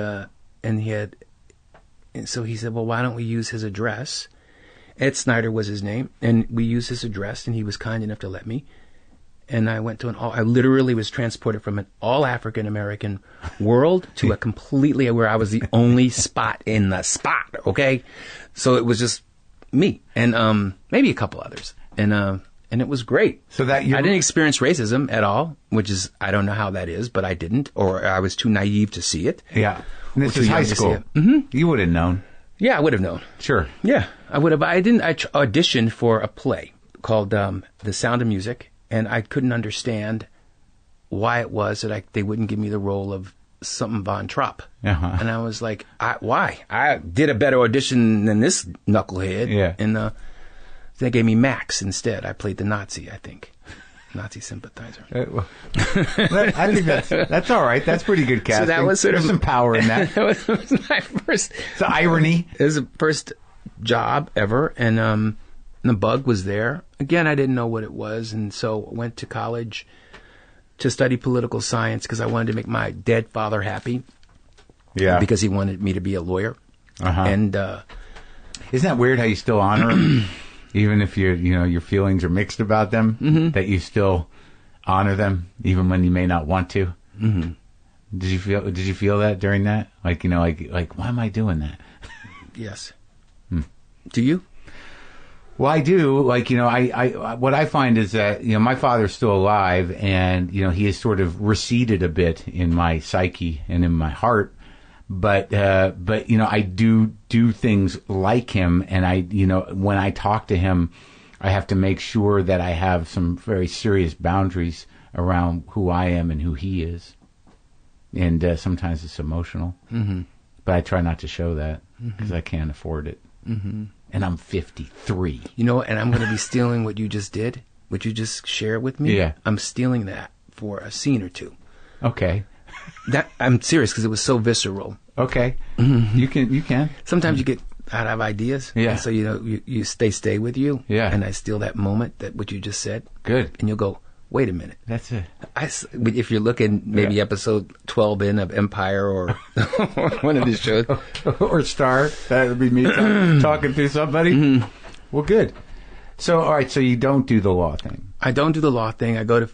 Speaker 2: so he said, well, why don't we use his address? Ed Snyder was his name, and we used his address, and he was kind enough to let me. And I went to I literally was transported from an all African American world to a completely where I was the only spot in the spot. Okay, so it was just me and maybe a couple others, and it was great.
Speaker 3: So that
Speaker 2: I didn't experience racism at all, which is, I don't know how that is, but I didn't, or I was too naive to see it.
Speaker 3: Yeah, and this is high school. You would have known.
Speaker 2: Yeah, I would have known.
Speaker 3: Sure.
Speaker 2: Yeah, I would have. I auditioned for a play called The Sound of Music, and I couldn't understand why it was that they wouldn't give me the role of something Von Trapp.
Speaker 3: Uh-huh.
Speaker 2: And I was like, why? I did a better audition than this knucklehead.
Speaker 3: Yeah.
Speaker 2: And they gave me Max instead. I played the Nazi, I think. Nazi sympathizer.
Speaker 3: I think that's all right. That's pretty good casting.
Speaker 2: So that was
Speaker 3: There's some power in that.
Speaker 2: That was my first.
Speaker 3: It's the irony.
Speaker 2: It was the first job ever, and the bug was there. Again, I didn't know what it was, and so went to college to study political science because I wanted to make my dead father happy.
Speaker 3: Yeah.
Speaker 2: Because he wanted me to be a lawyer.
Speaker 3: Uh-huh.
Speaker 2: And
Speaker 3: isn't that weird how you still honor him? Even if your feelings are mixed about them, that you still honor them, even when you may not want to. Mm-hmm. Did you feel that during that? Like why am I doing that?
Speaker 2: Yes. Do you?
Speaker 3: Well, I do. I what I find is that my father's still alive, and he has sort of receded a bit in my psyche and in my heart. But I do things like him, and when I talk to him, I have to make sure that I have some very serious boundaries around who I am and who he is. And sometimes it's emotional, but I try not to show that because I can't afford it. Mm-hmm. And I'm 53.
Speaker 2: And I'm going to be stealing what you just did, what you just shared with me.
Speaker 3: Yeah,
Speaker 2: I'm stealing that for a scene or two.
Speaker 3: Okay.
Speaker 2: That I'm serious because it was so visceral.
Speaker 3: Okay. Mm-hmm. You can.
Speaker 2: Sometimes you get out of ideas.
Speaker 3: Yeah.
Speaker 2: And so you stay with you.
Speaker 3: Yeah.
Speaker 2: And I steal that moment, that what you just said.
Speaker 3: Good.
Speaker 2: And you'll go, wait a minute.
Speaker 3: That's it.
Speaker 2: If you're looking maybe episode 12 of Empire or one of these shows
Speaker 3: or Star, that would be me talking to somebody. Mm-hmm. Well, good. So all right. So you don't do the law thing.
Speaker 2: I don't do the law thing. I go to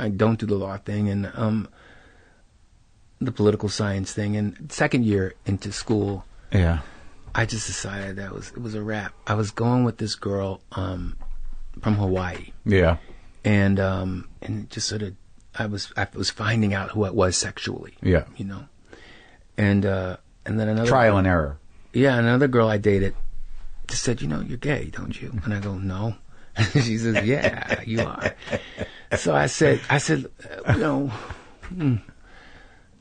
Speaker 2: I don't do the law thing and the political science thing. And second year into school, I just decided that it was a wrap. I was going with this girl from Hawaii.
Speaker 3: Yeah,
Speaker 2: and just sort of I was finding out who I was sexually.
Speaker 3: Yeah,
Speaker 2: and then another
Speaker 3: trial and error.
Speaker 2: Yeah, another girl I dated just said, you're gay, don't you? And I go, no. She says, yeah, you are. So I said, no.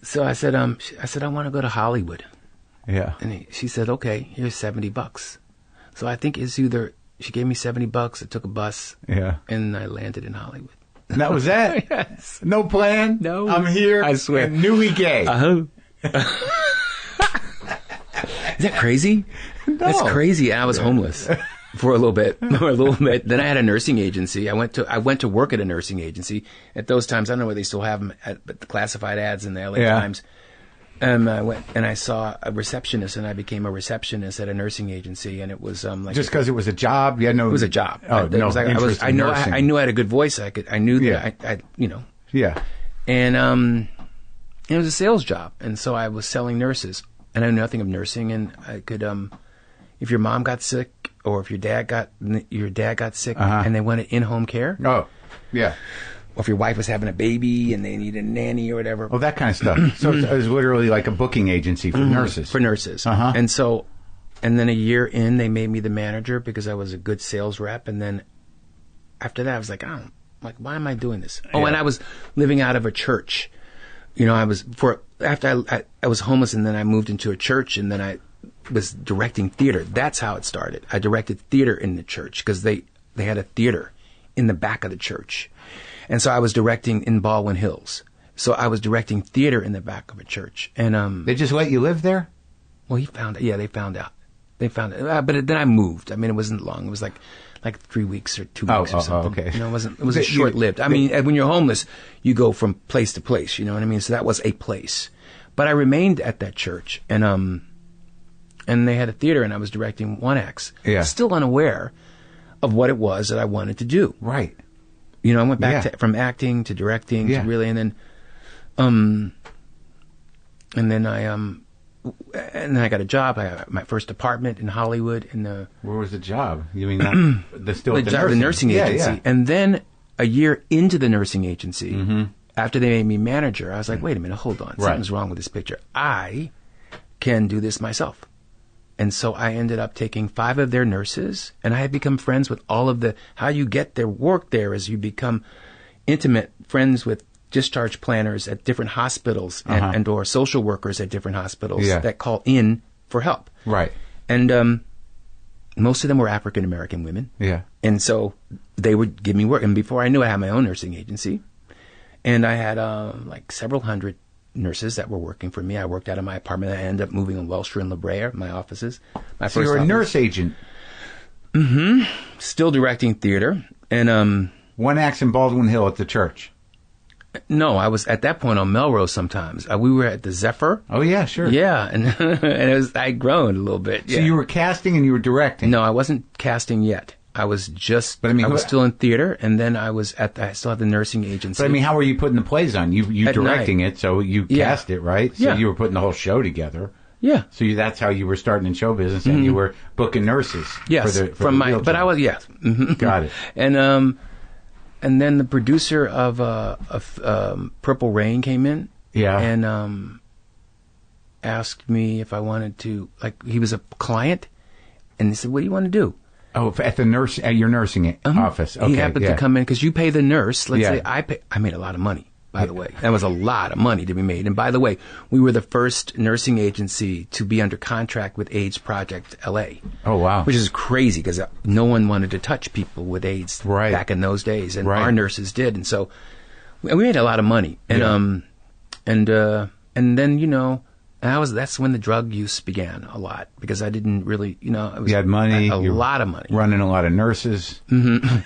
Speaker 2: So I said, I want to go to Hollywood.
Speaker 3: Yeah.
Speaker 2: And she said, okay, here's $70. So I think it's either she gave me $70, I took a bus.
Speaker 3: Yeah.
Speaker 2: And I landed in Hollywood.
Speaker 3: And that was that?
Speaker 2: Yes.
Speaker 3: No plan?
Speaker 2: No.
Speaker 3: I'm here.
Speaker 2: I swear.
Speaker 3: And newly gay.
Speaker 2: Uh-huh. Is that crazy?
Speaker 3: No.
Speaker 2: That's crazy. And I was homeless. For a little bit. Then I had a nursing agency. I went to work at a nursing agency. At those times, I don't know whether they still have them, but the classified ads in the LA Times. And I went and I saw a receptionist, and I became a receptionist at a nursing agency. And it was like
Speaker 3: just because it was a job. You had no.
Speaker 2: It was a job.
Speaker 3: Oh, no.
Speaker 2: I knew I had a good voice. I knew that. I
Speaker 3: Yeah.
Speaker 2: And And it was a sales job. And so I was selling nurses. And I knew nothing of nursing. And I could, if your mom got sick or if your dad got sick and they wanted in-home care.
Speaker 3: Oh, yeah.
Speaker 2: Or if your wife was having a baby and they needed a nanny or whatever.
Speaker 3: Oh, that kind of stuff. So it was literally like a booking agency for nurses.
Speaker 2: For nurses. And so, and then a year in, they made me the manager because I was a good sales rep. And then after that, I was like, why am I doing this? Oh, and I was living out of a church. You know, I was homeless, and then I moved into a church, and then I was directing theater. That's how it started. I directed theater in the church because they had a theater in the back of the church. And so I was directing in Baldwin Hills. So I was directing theater in the back of a church. And
Speaker 3: they just let you live there?
Speaker 2: Well, he found out. Yeah, they found out. But then I moved. I mean, it wasn't long. It was like 3 weeks or 2 weeks or something.
Speaker 3: Okay.
Speaker 2: You know, it was short-lived. I mean, when you're homeless, you go from place to place, you know what I mean? So that was a place. But I remained at that church, and they had a theater, and I was directing one acts.
Speaker 3: Yeah.
Speaker 2: Still unaware of what it was that I wanted to do.
Speaker 3: Right.
Speaker 2: You know, I went back from acting to directing to really, and then I got a job. I got my first apartment in Hollywood.
Speaker 3: Where was the job? You mean the
Speaker 2: nursing agency?
Speaker 3: Yeah.
Speaker 2: And then a year into the nursing agency, after they made me manager, I was like, wait a minute, hold on, something's wrong with this picture. I can do this myself. And so I ended up taking 5 of their nurses, and I had become friends with all of how you get their work there is you become intimate friends with discharge planners at different hospitals and or social workers at different hospitals that call in for help.
Speaker 3: Right.
Speaker 2: And most of them were African American women.
Speaker 3: Yeah.
Speaker 2: And so they would give me work. And before I knew it, I had my own nursing agency. And I had like several hundred nurses that were working for me. I worked out of my apartment. I ended up moving in Wellster and La Brea, my offices.
Speaker 3: So you're a nurse agent.
Speaker 2: Still directing theater. And
Speaker 3: one acts in Baldwin Hill at the church.
Speaker 2: No, I was at that point on Melrose sometimes. We were at the Zephyr.
Speaker 3: Oh, yeah, sure.
Speaker 2: Yeah, and I'd grown a little bit.
Speaker 3: So you were casting and you were directing?
Speaker 2: No, I wasn't casting yet. I was just, I was still in theater, and then I still had the nursing agency.
Speaker 3: But I mean, how were you putting the plays on? You directing it, so you cast it, right? So you were putting the whole show together.
Speaker 2: Yeah.
Speaker 3: So that's how you were starting in show business, and you were booking nurses.
Speaker 2: Yes, but I was, yes.
Speaker 3: Got it.
Speaker 2: And then the producer of Purple Rain came in, and asked me if I wanted to. Like, he was a client, and he said, "What do you want to do?"
Speaker 3: Oh, at your nursing office. Okay,
Speaker 2: he happened to come in because you pay the nurse. Let's say I made a lot of money. By the way, that was a lot of money to be made. And by the way, we were the first nursing agency to be under contract with AIDS Project LA.
Speaker 3: Oh, wow.
Speaker 2: Which is crazy because no one wanted to touch people with AIDS back in those days. And our nurses did. And so we made a lot of money. And, and then, you know, that's when the drug use began a lot because I didn't really, you know, it was
Speaker 3: you had money,
Speaker 2: a lot of money,
Speaker 3: running a lot of nurses,
Speaker 2: and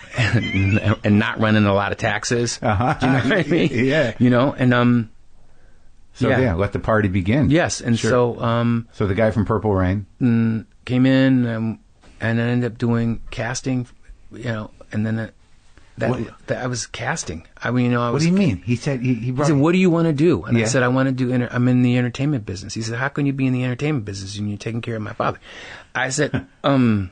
Speaker 2: not running a lot of taxes. Do you know what I mean?
Speaker 3: Yeah,
Speaker 2: you know, and
Speaker 3: let the party begin.
Speaker 2: Yes, and so
Speaker 3: the guy from Purple Rain
Speaker 2: came in, and I ended up doing casting, you know, and then. I was casting. I mean, you know,
Speaker 3: what do you mean? He said he
Speaker 2: said, "What do you want to do?" And I said, "I want to do. I'm in the entertainment business." He said, "How can you be in the entertainment business and you're taking care of my father?" I said, "Well,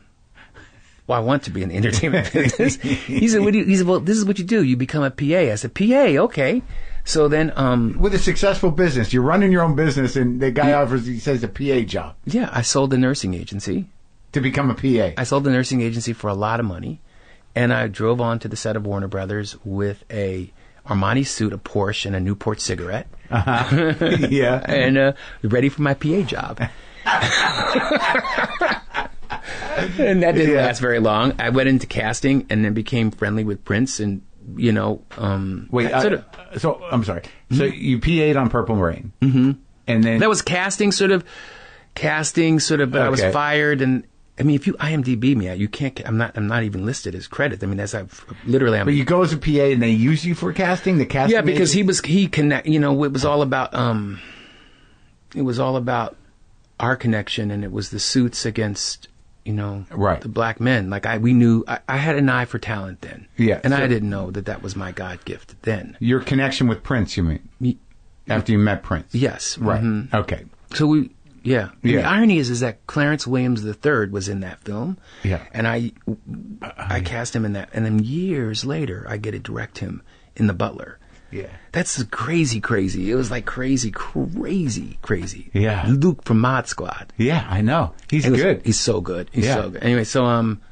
Speaker 2: I want to be in the entertainment business." He said, He said, "Well, this is what you do. You become a PA." I said, "PA, okay." So then,
Speaker 3: with a successful business, you're running your own business, and the guy he says a PA job.
Speaker 2: Yeah, I sold the nursing agency
Speaker 3: to become a PA.
Speaker 2: I sold the nursing agency for a lot of money. And I drove on to the set of Warner Brothers with a Armani suit, a Porsche, and a Newport cigarette.
Speaker 3: Yeah.
Speaker 2: And ready for my PA job. And that didn't last very long. I went into casting and then became friendly with Prince and, you know...
Speaker 3: so, I'm sorry. So you PA'd on Purple Rain. Mm-hmm. And then...
Speaker 2: That was casting, sort of, but I was fired and... I mean, if you IMDb me, you can't. I'm not even listed as credit. I mean, literally.
Speaker 3: But you go as a PA and they use you for casting. The casting.
Speaker 2: Yeah, because he connect. You know, it was all about. It was all about our connection, and it was the suits against, you know, the black men. Like we knew. I had an eye for talent then.
Speaker 3: Yeah,
Speaker 2: and I didn't know that was my God gift then.
Speaker 3: Your connection with Prince, you mean? After you met Prince?
Speaker 2: Yes.
Speaker 3: Right.
Speaker 2: Mm-hmm.
Speaker 3: Okay.
Speaker 2: So the irony is that Clarence Williams III was in that film.
Speaker 3: Yeah.
Speaker 2: And I cast him in that. And then years later, I get to direct him in The Butler.
Speaker 3: Yeah.
Speaker 2: That's crazy. It was like crazy.
Speaker 3: Yeah.
Speaker 2: Luke from Mod Squad.
Speaker 3: Yeah, I know. He's good.
Speaker 2: He's so good. He's so good. Anyway, so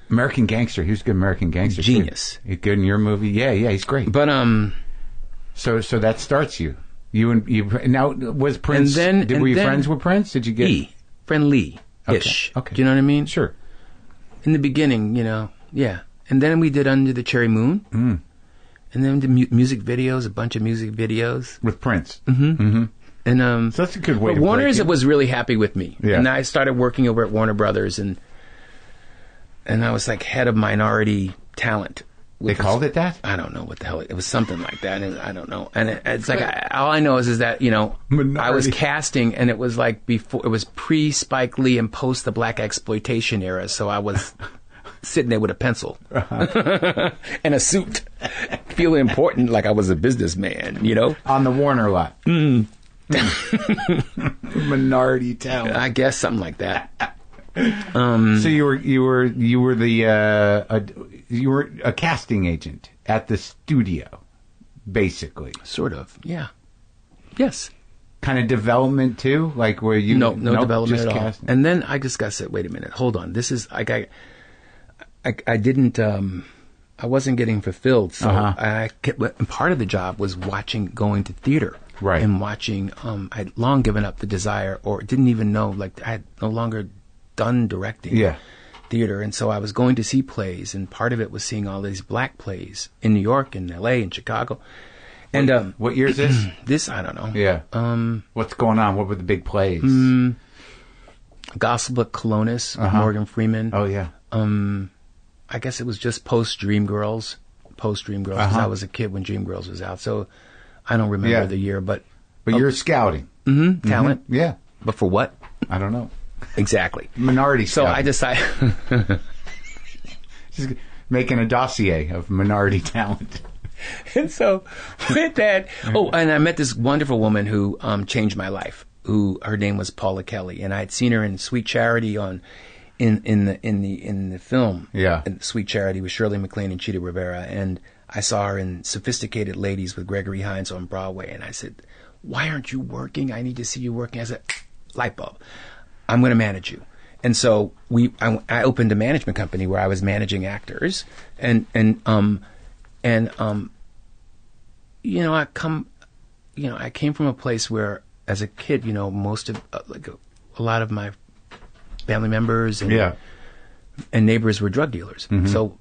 Speaker 3: American Gangster. He was a good American Gangster.
Speaker 2: Genius.
Speaker 3: He's good in your movie. Yeah, he's great.
Speaker 2: But
Speaker 3: So that starts you. You now was Prince. Were you friends with Prince? Did you get
Speaker 2: friendly-ish?
Speaker 3: Okay.
Speaker 2: Do you know what I mean?
Speaker 3: Sure.
Speaker 2: In the beginning, yeah. And then we did Under the Cherry Moon.
Speaker 3: Mm.
Speaker 2: And then the music videos, a bunch of music videos
Speaker 3: with Prince.
Speaker 2: Mm-hmm. Mm-hmm. And
Speaker 3: so that's a good way.
Speaker 2: But Warner's was really happy with me,
Speaker 3: yeah.
Speaker 2: And I started working over at Warner Brothers, and I was like head of minority talent.
Speaker 3: They called it that?
Speaker 2: I don't know what the hell it was. Something like that. And I don't know. And it's like all I know is that
Speaker 3: minority.
Speaker 2: I was casting, and it was like before it was pre Spike Lee and post the black exploitation era. So I was sitting there with a pencil and a suit, feeling important, like I was a businessman.
Speaker 3: On the Warner lot.
Speaker 2: Mm.
Speaker 3: Minority talent.
Speaker 2: I guess something like that.
Speaker 3: So you were a casting agent at the studio, basically.
Speaker 2: Sort of, yeah. Yes.
Speaker 3: Kind of development too, like where you
Speaker 2: no development
Speaker 3: just
Speaker 2: at all.
Speaker 3: casting.
Speaker 2: And then I just got to say, wait a minute, hold on. This is like I didn't. I wasn't getting fulfilled, so part of the job was going to theater,
Speaker 3: right,
Speaker 2: and watching. I'd long given up the desire, or didn't even know, like I had no longer done directing theater, and so I was going to see plays, and part of it was seeing all these black plays in New York and L.A. and Chicago. And
Speaker 3: what year is this?
Speaker 2: This I don't know.
Speaker 3: Yeah. What's going on? What were the big plays?
Speaker 2: Gospel at Colonis with Morgan Freeman.
Speaker 3: Oh yeah.
Speaker 2: I guess it was just post Dreamgirls, because I was a kid when Dreamgirls was out, so I don't remember the year, but
Speaker 3: you're scouting.
Speaker 2: Mm-hmm, talent.
Speaker 3: Mm-hmm. Yeah.
Speaker 2: But for what?
Speaker 3: I don't know.
Speaker 2: Exactly.
Speaker 3: Minority scouting.
Speaker 2: So I decided...
Speaker 3: She's making a dossier of minority talent.
Speaker 2: And so with that... Oh, and I met this wonderful woman who changed my life, her name was Paula Kelly, and I had seen her in Sweet Charity in the film.
Speaker 3: Yeah.
Speaker 2: And Sweet Charity with Shirley MacLaine and Chita Rivera, and I saw her in Sophisticated Ladies with Gregory Hines on Broadway, and I said, "Why aren't you working? I need to see you working." I said, "Light bulb. I'm going to manage you." And so I opened a management company where I was managing actors, I came from a place where, as a kid, most of a lot of my family members and neighbors were drug dealers. Mm-hmm. So,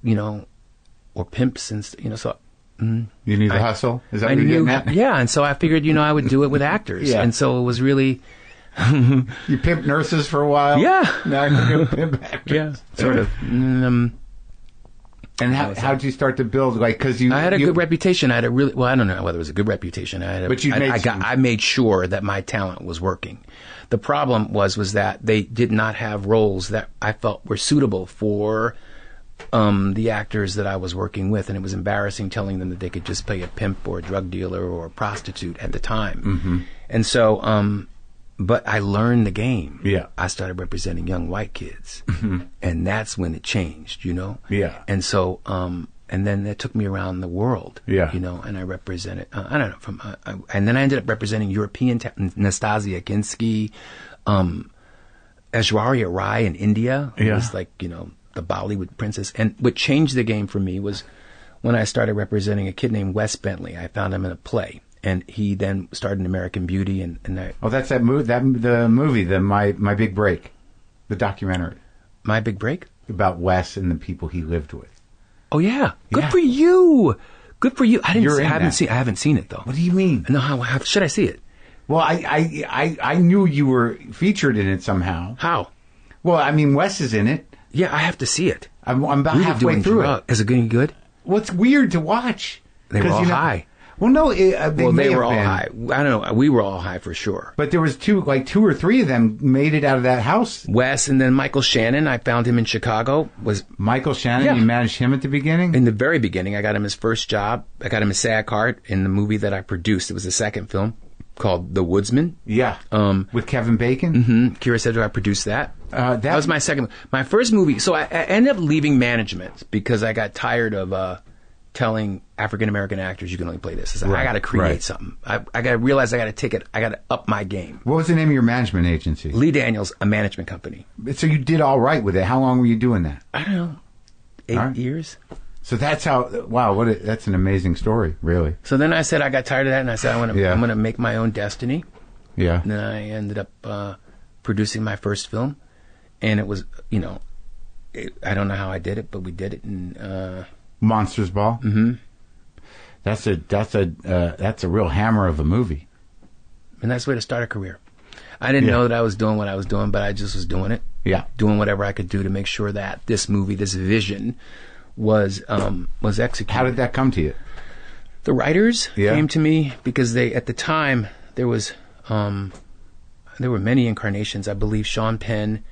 Speaker 2: or pimps, and so.
Speaker 3: You need to hustle? Is that what you're getting at?
Speaker 2: Yeah, and so I figured, I would do it with actors.
Speaker 3: Yeah.
Speaker 2: And so it was really...
Speaker 3: You pimped nurses for a while?
Speaker 2: Yeah.
Speaker 3: Now you're going to pimp actors?
Speaker 2: Yeah, sort of.
Speaker 3: And how did you start to build? I
Speaker 2: had a good reputation. I had a really... Well, I don't know whether it was a good reputation. I made sure that my talent was working. The problem was that they did not have roles that I felt were suitable for the actors that I was working with, and it was embarrassing telling them that they could just play a pimp or a drug dealer or a prostitute at the time. Mm-hmm. And so, but I learned the game.
Speaker 3: Yeah.
Speaker 2: I started representing young white kids, and that's when it changed,
Speaker 3: Yeah.
Speaker 2: And so, and then that took me around the world,
Speaker 3: yeah.
Speaker 2: And I represented, I don't know, and then I ended up representing European Nastasia Kinski, Aishwarya Rai in India, who was like, the Bollywood princess. And what changed the game for me was when I started representing a kid named Wes Bentley. I found him in a play, and he then starred in American Beauty. And
Speaker 3: that's the movie, My Big Break, the documentary.
Speaker 2: My Big Break?
Speaker 3: About Wes and the people he lived with.
Speaker 2: Oh yeah, good for you. Good for you. I haven't seen it though.
Speaker 3: What do you mean?
Speaker 2: No, how should I see it?
Speaker 3: Well, I knew you were featured in it somehow.
Speaker 2: How?
Speaker 3: Well, I mean, Wes is in it.
Speaker 2: Yeah, I have to see it.
Speaker 3: I'm about halfway through it.
Speaker 2: Is it getting good?
Speaker 3: Well, it's weird to watch.
Speaker 2: They were all high.
Speaker 3: Well, no, they
Speaker 2: were all high. I don't know. We were all high for sure.
Speaker 3: But there was two or three of them made it out of that house.
Speaker 2: Wes, and then Michael Shannon. I found him in Chicago. Was
Speaker 3: Michael Shannon? Yeah. You managed him at the beginning?
Speaker 2: In the very beginning, I got him his first job. I got him a SAG card in the movie that I produced. It was the second film. called The Woodsman.
Speaker 3: Yeah. With Kevin Bacon.
Speaker 2: Mm-hmm. Kira Sedgwick, I produced that. That was my second. My first movie. So I ended up leaving management because I got tired of telling African American actors you can only play this. I said, I got to create something. I got to realize I got to take it. I got to up my game.
Speaker 3: What was the name of your management agency?
Speaker 2: Lee Daniels, a management company.
Speaker 3: So you did all right with it. How long were you doing that?
Speaker 2: I don't know, 8 years.
Speaker 3: So that's how. Wow, that's an amazing story, really.
Speaker 2: So then I said I got tired of that, and I said I'm going to make my own destiny.
Speaker 3: Yeah.
Speaker 2: And then I ended up producing my first film, and it was, I don't know how I did it, but we did it. And
Speaker 3: Monsters Ball.
Speaker 2: Mm-hmm.
Speaker 3: That's a real hammer of a movie.
Speaker 2: And that's the way to start a career. I didn't know that I was doing what I was doing, but I just was doing it.
Speaker 3: Yeah.
Speaker 2: Doing whatever I could do to make sure that this movie, this vision, was executed.
Speaker 3: How did that come to you?
Speaker 2: The writers came to me because at the time there were many incarnations. I believe Sean Penn,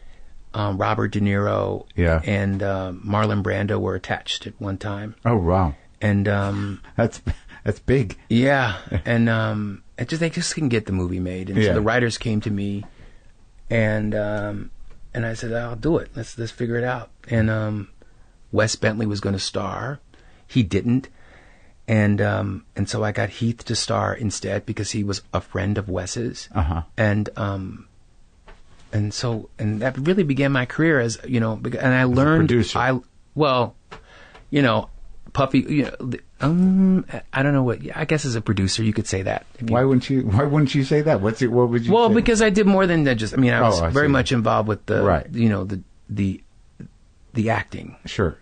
Speaker 2: Robert De Niro, and Marlon Brando were attached at one time.
Speaker 3: Oh wow!
Speaker 2: And
Speaker 3: that's big.
Speaker 2: Yeah, and they just couldn't get the movie made, and so the writers came to me, and I said, I'll do it. Let's figure it out. And Wes Bentley was going to star. He didn't. And so I got Heath to star instead because he was a friend of Wes's.
Speaker 3: Uh-huh.
Speaker 2: And that really began my career as, and I learned.
Speaker 3: As a producer.
Speaker 2: Puffy, I don't know what, I guess as a producer you could say that.
Speaker 3: Why wouldn't you say that? What would you say?
Speaker 2: Well, because I did more than that. I was very much involved with the acting.
Speaker 3: Sure.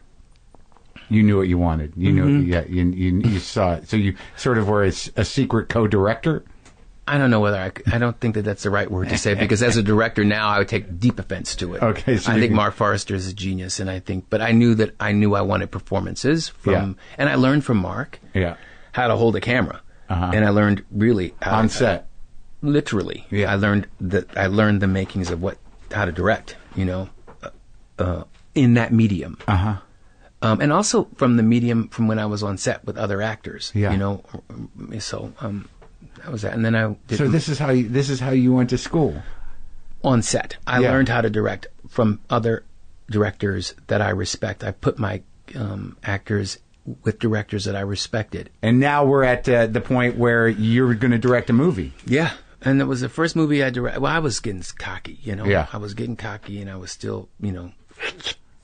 Speaker 3: You knew what you wanted. You knew, you saw it. So you sort of were a secret co-director?
Speaker 2: I don't know whether I don't think that's the right word to say, because as a director now I would take deep offense to it.
Speaker 3: Okay. So
Speaker 2: I think Mark Forrester is a genius, but I knew I wanted performances and I learned from Mark how to hold a camera.
Speaker 3: Uh-huh.
Speaker 2: And I learned really
Speaker 3: on set.
Speaker 2: Literally.
Speaker 3: Yeah.
Speaker 2: I learned the makings of how to direct, in that medium.
Speaker 3: Uh-huh.
Speaker 2: And also from the medium from when I was on set with other actors.
Speaker 3: Yeah.
Speaker 2: So that was that. And then I did.
Speaker 3: So this is how you went to school.
Speaker 2: On set. I learned how to direct from other directors that I respect. I put my actors with directors that I respected.
Speaker 3: And now we're at the point where you're going to direct a movie.
Speaker 2: Yeah. And it was the first movie I directed. Well, I was getting cocky,
Speaker 3: Yeah.
Speaker 2: I was getting cocky, and I was still,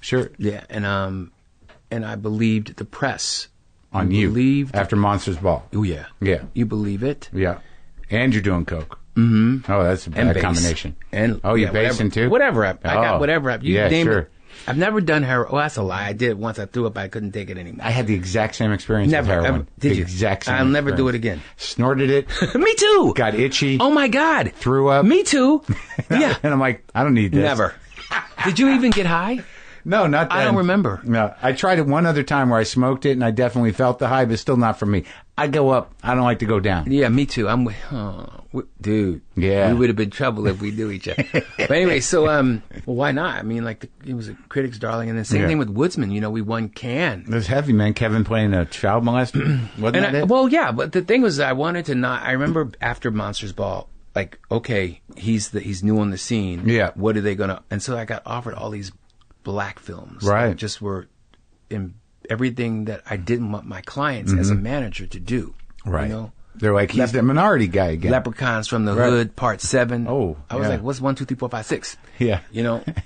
Speaker 3: Sure.
Speaker 2: Yeah. And I believed the press.
Speaker 3: On you. After Monsters Ball.
Speaker 2: Oh, yeah.
Speaker 3: Yeah.
Speaker 2: You believe it.
Speaker 3: Yeah. And you're doing coke.
Speaker 2: Mm-hmm.
Speaker 3: Oh, that's a bad combination.
Speaker 2: And
Speaker 3: you're basing too?
Speaker 2: Whatever. I got whatever. You name
Speaker 3: sure.
Speaker 2: it. I've never done heroin. Well, that's a lie. I did it once. I threw up. I couldn't take it anymore.
Speaker 3: I had the exact same experience with heroin.
Speaker 2: Did you?
Speaker 3: Exact same
Speaker 2: I'll never do it again.
Speaker 3: Snorted it.
Speaker 2: Me too.
Speaker 3: Got itchy.
Speaker 2: Oh, my God.
Speaker 3: Threw up.
Speaker 2: Me too. Yeah.
Speaker 3: And I'm like, I don't need this.
Speaker 2: Never. Did you even get high?
Speaker 3: No, not then.
Speaker 2: I don't remember.
Speaker 3: No, I tried it one other time where I smoked it, and I definitely felt the high, but still not for me. I go up. I don't like to go down.
Speaker 2: Yeah, me too. Dude.
Speaker 3: Yeah.
Speaker 2: We would have been trouble if we knew each other. But anyway, so, why not? I mean, it was a critic's darling. And the same thing with Woodsman. We won Cannes.
Speaker 3: It was heavy, man. Kevin playing a child molester. Wasn't that it?
Speaker 2: Well, yeah, but the thing was, I wanted to not. I remember after Monsters Ball, okay, he's new on the scene.
Speaker 3: Yeah.
Speaker 2: What are they gonna? And so I got offered all these black films.
Speaker 3: Right.
Speaker 2: That just were in everything that I didn't want my clients as a manager to do.
Speaker 3: Right. They're like, he's the minority guy again.
Speaker 2: Leprechauns from the Hood, Part 7.
Speaker 3: Oh,
Speaker 2: I was like, what's 1, 2, 3, 4, 5, 6?
Speaker 3: Yeah.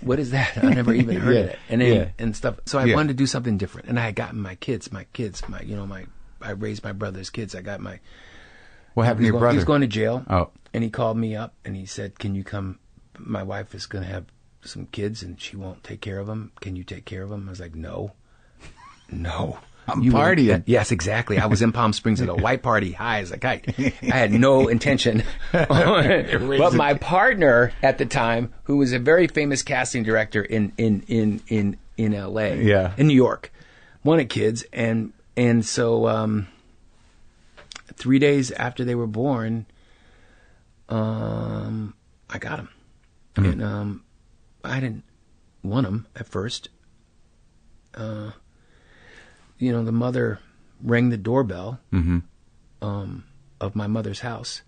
Speaker 2: What is that? I never even heard of it. And then, and stuff. So I wanted to do something different. And I had gotten my kids, I raised my brother's kids. I got my.
Speaker 3: What happened to your brother?
Speaker 2: He was going to jail.
Speaker 3: Oh.
Speaker 2: And he called me up and he said, can you come? My wife is going to have some kids and she won't take care of them. Can you take care of them? I was like, no.
Speaker 3: I'm partying.
Speaker 2: Yes, exactly. I was in Palm Springs at a white party, high as a kite. I had no intention. But my partner at the time, who was a very famous casting director in L.A., in New York, wanted kids, and so 3 days after they were born, I got them, and I didn't want them at first. The mother rang the doorbell of my mother's house,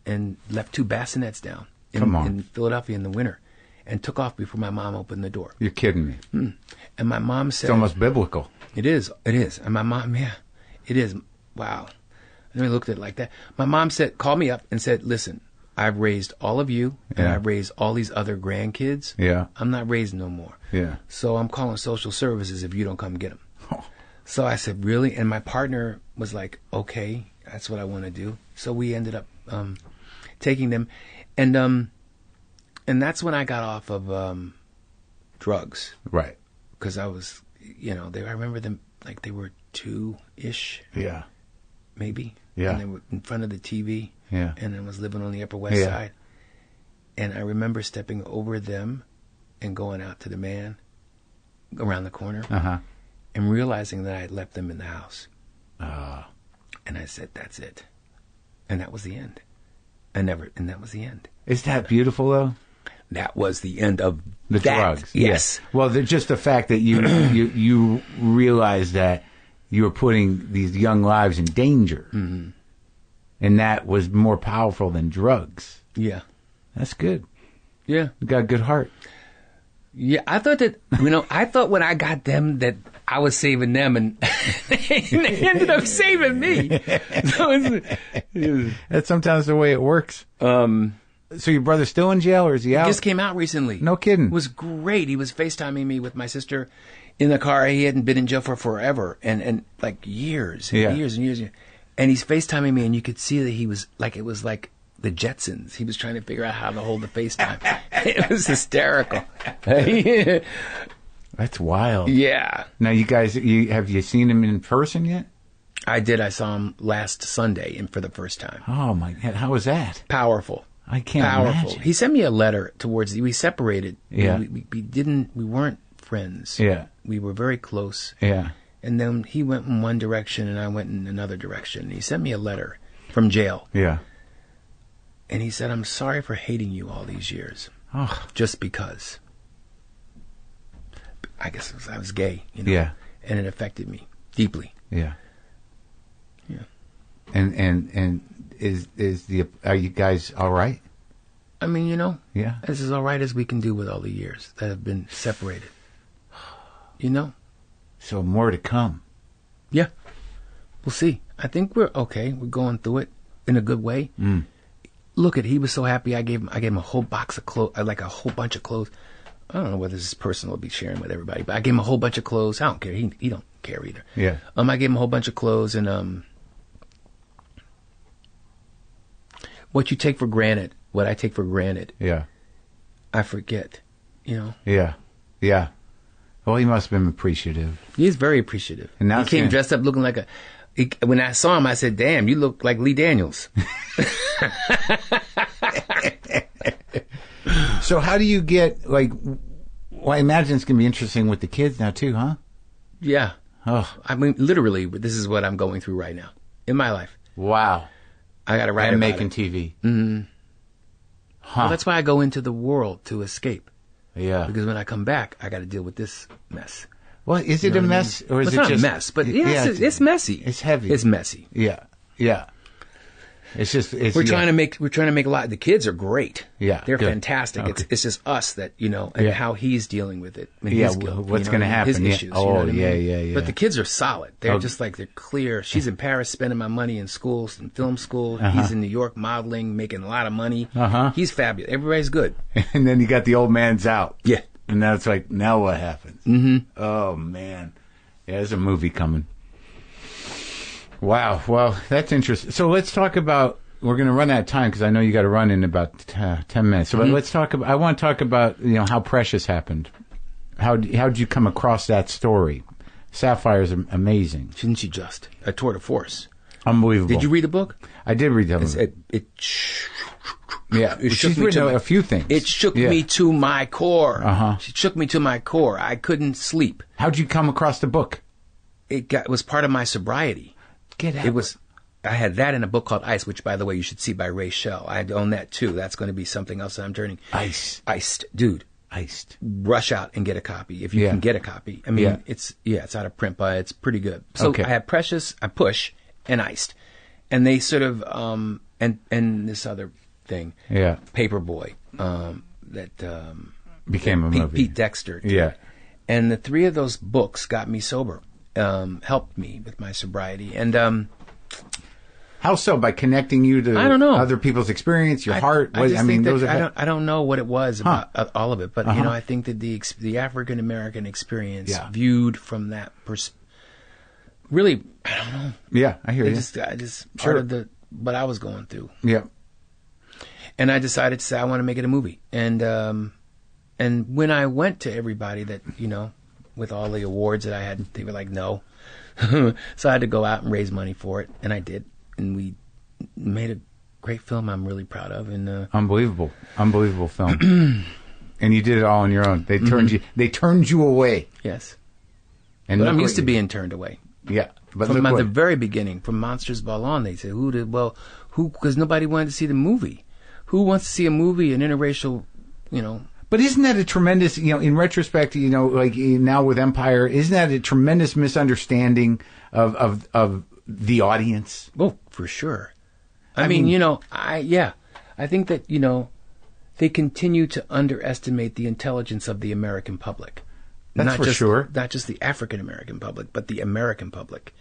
Speaker 2: and left 2 bassinets down in Philadelphia in the winter and took off before my mom opened the door.
Speaker 3: You're kidding me.
Speaker 2: And my mom said...
Speaker 3: It's almost biblical.
Speaker 2: It is. And my mom, it is. Wow. I never looked at it like that. My mom called me up and said, listen, I've raised all of you and I've raised all these other grandkids.
Speaker 3: Yeah.
Speaker 2: I'm not raising no more.
Speaker 3: Yeah.
Speaker 2: So I'm calling social services if you don't come get them. Oh. So I said, really? And my partner was like, okay, that's what I want to do. So we ended up taking them. And that's when I got off of drugs.
Speaker 3: Right.
Speaker 2: Because I was, I remember them like they were 2-ish.
Speaker 3: Yeah.
Speaker 2: Maybe.
Speaker 3: Yeah.
Speaker 2: And they were in front of the TV.
Speaker 3: Yeah.
Speaker 2: And I was living on the Upper West Side. And I remember stepping over them and going out to the man around the corner and realizing that I had left them in the house. And I said, that's it. And that was the end. And that was the end.
Speaker 3: Is that beautiful, though?
Speaker 2: That was the end of
Speaker 3: the drugs.
Speaker 2: Yes.
Speaker 3: Yeah. Well, just the fact that you realized that you were putting these young lives in danger. Mm-hmm. And that was more powerful than drugs.
Speaker 2: Yeah.
Speaker 3: That's good.
Speaker 2: Yeah.
Speaker 3: You got a good heart.
Speaker 2: Yeah, I thought that, I thought when I got them that I was saving them and they ended up saving me.
Speaker 3: That's sometimes the way it works. So your brother's still in jail or is he out?
Speaker 2: He just came out recently.
Speaker 3: No kidding.
Speaker 2: It was great. He was FaceTiming me with my sister in the car. He hadn't been in jail for forever and like years and years and years. And he's FaceTiming me and you could see that he was like, it was like the Jetsons. He was trying to figure out how to hold the FaceTime. It was hysterical.
Speaker 3: That's wild.
Speaker 2: Yeah.
Speaker 3: Now you guys, have you seen him in person yet?
Speaker 2: I did. I saw him last Sunday and for the first time.
Speaker 3: Oh my God. How was that?
Speaker 2: Powerful.
Speaker 3: I can't imagine.
Speaker 2: He sent me a letter we separated.
Speaker 3: Yeah.
Speaker 2: We weren't friends.
Speaker 3: Yeah.
Speaker 2: We were very close.
Speaker 3: Yeah.
Speaker 2: And then he went in one direction and I went in another direction. He sent me a letter from jail.
Speaker 3: Yeah.
Speaker 2: And he said, I'm sorry for hating you all these years.
Speaker 3: Oh.
Speaker 2: Just because. I guess I was gay,
Speaker 3: Yeah.
Speaker 2: And it affected me deeply.
Speaker 3: Yeah.
Speaker 2: Yeah.
Speaker 3: And are you guys all right?
Speaker 2: I mean,
Speaker 3: Yeah.
Speaker 2: This is all right as we can do with all the years that have been separated.
Speaker 3: So more to come.
Speaker 2: Yeah. We'll see. I think we're okay. We're going through it in a good way.
Speaker 3: Mm.
Speaker 2: Look he was so happy. I gave him a whole box of clothes, like a whole bunch of clothes. I don't know whether this is personal to be sharing with everybody, but I gave him a whole bunch of clothes. I don't care. He don't care either.
Speaker 3: Yeah.
Speaker 2: I gave him a whole bunch of clothes and what I take for granted.
Speaker 3: Yeah.
Speaker 2: I forget,
Speaker 3: Yeah. Yeah. Well, he must have been appreciative.
Speaker 2: He's very appreciative.
Speaker 3: And now
Speaker 2: he came dressed up looking like when I saw him, I said, damn, you look like Lee Daniels.
Speaker 3: So how do you get, I imagine it's going to be interesting with the kids now too, huh?
Speaker 2: Yeah.
Speaker 3: Oh.
Speaker 2: I mean, literally, this is what I'm going through right now in my life.
Speaker 3: Wow.
Speaker 2: I got to write about
Speaker 3: making
Speaker 2: it.
Speaker 3: TV.
Speaker 2: Mm-hmm.
Speaker 3: Huh.
Speaker 2: Well, that's why I go into the world to escape.
Speaker 3: Yeah.
Speaker 2: Because when I come back, I got to deal with this mess.
Speaker 3: Well, is it a mess or is it
Speaker 2: not
Speaker 3: just
Speaker 2: a mess? But it's messy.
Speaker 3: It's heavy.
Speaker 2: It's messy.
Speaker 3: Yeah. Yeah. It's just
Speaker 2: we're trying to make a lot. The kids are great.
Speaker 3: Yeah,
Speaker 2: they're
Speaker 3: good.
Speaker 2: fantastic.
Speaker 3: Okay.
Speaker 2: It's just us that and how he's dealing with it. And his guilt,
Speaker 3: what's going to happen?
Speaker 2: His issues.
Speaker 3: Oh,
Speaker 2: you know what I mean?
Speaker 3: Yeah.
Speaker 2: But the kids are solid. They're just like they're clear. She's in Paris spending my money in schools and film school. He's in New York modeling, making a lot of money. He's fabulous. Everybody's good.
Speaker 3: And then you got the old man's out.
Speaker 2: Yeah.
Speaker 3: And now it's like, now what happens? Mm-hmm. Oh man, there's a movie coming. Wow. Well, that's interesting. So let's talk about. We're going to run out of time because I know you got to run in about 10 minutes. So let's talk about. I want to talk about how Precious happened. How did you come across that story? Sapphire's amazing.
Speaker 2: Didn't you just a tour de force?
Speaker 3: Unbelievable.
Speaker 2: Did you read the book?
Speaker 3: I did read the book.
Speaker 2: It shook
Speaker 3: She's
Speaker 2: me
Speaker 3: written
Speaker 2: to
Speaker 3: a few things.
Speaker 2: It shook me to my core.
Speaker 3: She
Speaker 2: shook me to my core. I couldn't sleep.
Speaker 3: How'd you come across the book?
Speaker 2: It was part of my sobriety.
Speaker 3: Get out.
Speaker 2: I had that in a book called Ice, which, by the way, you should see by Ray Shell. I own that, too. That's going to be something else that I'm turning. Iced. Dude.
Speaker 3: Iced.
Speaker 2: Rush out and get a copy if you can get a copy. I mean, it's out of print, but it's pretty good. So I had Precious, Push, and Iced. And they sort of, and this other thing, Paperboy, that
Speaker 3: became a movie.
Speaker 2: Pete Dexter.
Speaker 3: Yeah.
Speaker 2: And the 3 of those books got me sober, helped me with my sobriety. And
Speaker 3: how so? By connecting you to
Speaker 2: I don't know.
Speaker 3: other people's experience, your heart?
Speaker 2: I don't know what it was about all of it, but I think that the African American experience viewed from that really, I don't know.
Speaker 3: Yeah, I hear you.
Speaker 2: I just part of what I was going through.
Speaker 3: Yeah.
Speaker 2: And I decided to say I want to make it a movie. And when I went to everybody that, with all the awards that I had, they were like, no. So I had to go out and raise money for it, and I did. And we made a great film I'm really proud of. And
Speaker 3: Unbelievable film. And you did it all on your own. They turned you away.
Speaker 2: Yes.
Speaker 3: And
Speaker 2: but I'm used to being turned away.
Speaker 3: Yeah. But
Speaker 2: from the very beginning, from Monsters Ball on, they said, because nobody wanted to see the movie. Who wants to see a movie, an interracial,
Speaker 3: But isn't that a tremendous, in retrospect, like now with Empire, isn't that a tremendous misunderstanding of the audience?
Speaker 2: Oh, for sure. I mean, I think that, they continue to underestimate the intelligence of the American public.
Speaker 3: That's sure.
Speaker 2: Not just the African American public, but the American public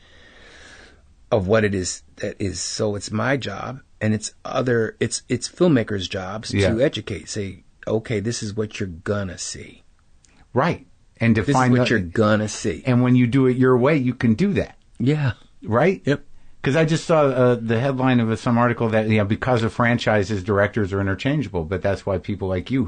Speaker 2: of what it is that is. So it's my job, and it's filmmakers' jobs to educate, say, okay, this is what you're gonna see.
Speaker 3: Right. And define
Speaker 2: this is what you're gonna see.
Speaker 3: And when you do it your way, you can do that.
Speaker 2: Yeah.
Speaker 3: Right?
Speaker 2: Yep.
Speaker 3: Because I just saw the headline of some article that, because of franchises, directors are interchangeable. But that's why people like you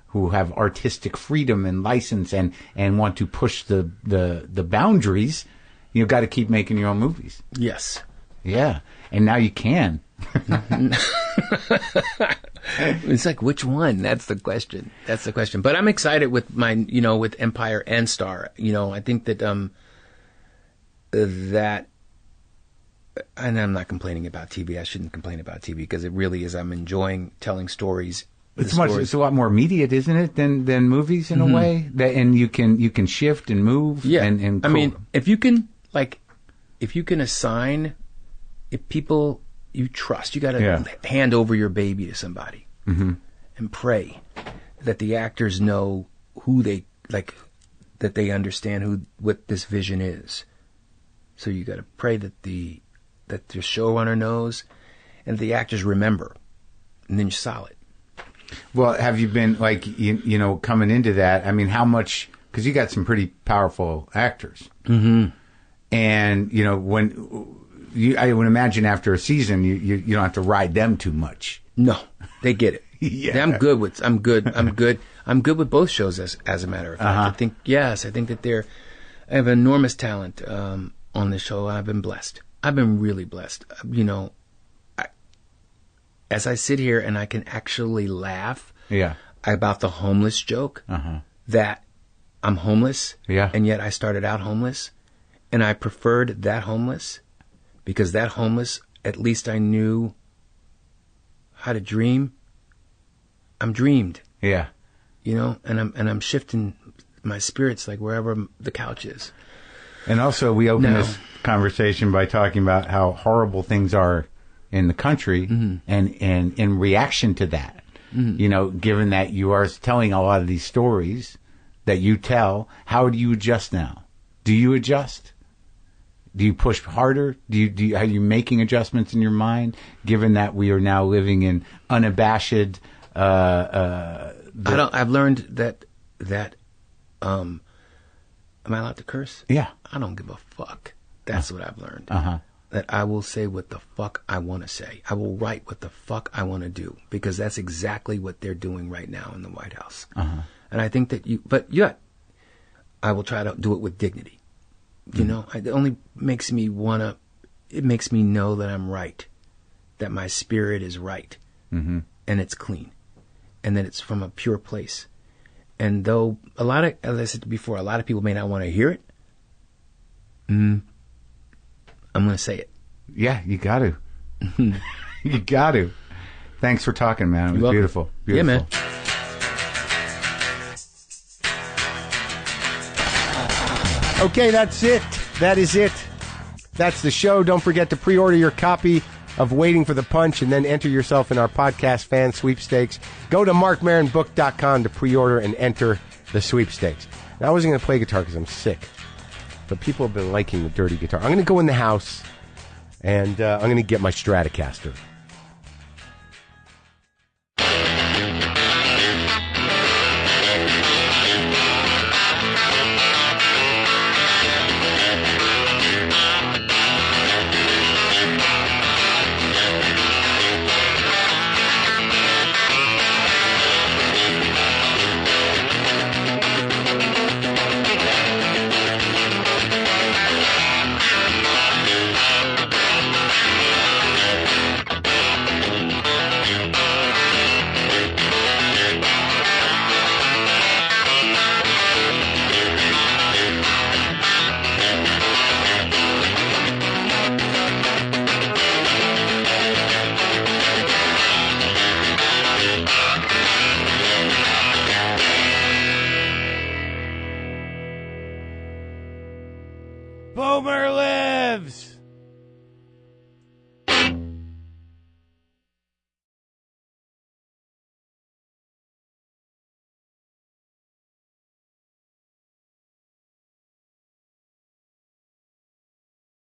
Speaker 3: who have artistic freedom and license and want to push the boundaries, you've got to keep making your own movies.
Speaker 2: Yes.
Speaker 3: Yeah. And now you can.
Speaker 2: It's like, which one? That's the question. But I'm excited with my, with Empire and Star. I think that, and I'm not complaining about TV. I shouldn't complain about TV because it really is. I'm enjoying telling stories.
Speaker 3: It's a lot more immediate, isn't it, than movies in a way? And you can shift and move.
Speaker 2: Yeah.
Speaker 3: And cool.
Speaker 2: I mean, if you can assign, if people you trust, you got to hand over your baby to somebody and pray that the actors know who they that they understand what this vision is. So you got to pray that the showrunner knows, and the actors remember, and then you're solid.
Speaker 3: Well, have you been coming into that? I mean, how much? Because you got some pretty powerful actors, and when I would imagine after a season, you don't have to ride them too much.
Speaker 2: No, they get it.
Speaker 3: Yeah.
Speaker 2: I'm good with both shows. As a matter of fact, I think that I have enormous talent on this show. I've been blessed. I've been really blessed. As I sit here and I can actually laugh about the homeless joke, that I'm homeless, and yet I started out homeless, and I preferred that homeless because that homeless, at least I knew how to dream. I'm dreamed.
Speaker 3: Yeah.
Speaker 2: And I'm shifting my spirits like wherever the couch is.
Speaker 3: And also, we open this conversation by talking about how horrible things are in the country, and in reaction to that, given that you are telling a lot of these stories that you tell, how do you adjust now? Do you adjust? Do you push harder? Are you making adjustments in your mind, given that we are now living in unabashed?
Speaker 2: I've learned that. Am I allowed to curse?
Speaker 3: Yeah.
Speaker 2: I don't give a fuck. That's what I've learned. That I will say what the fuck I want to say. I will write what the fuck I want to do, because that's exactly what they're doing right now in the White House. And I think that I will try to do it with dignity. It only makes me it makes me know that I'm right, that my spirit is right, and it's clean, and that it's from a pure place. And though as I said before, a lot of people may not want to hear it, I'm going to say it.
Speaker 3: Yeah, you got to. You got to. Thanks for talking, man. It was beautiful.
Speaker 2: Yeah, man.
Speaker 1: Okay, that's it. That is it. That's the show. Don't forget to pre-order your copy of waiting for the punch and then enter yourself in our podcast fan sweepstakes. Go to markmaronbook.com to pre-order and enter the sweepstakes. Now, I wasn't going to play guitar because I'm sick, but people have been liking the dirty guitar. I'm going to go in the house and I'm going to get my Stratocaster. Boomer lives!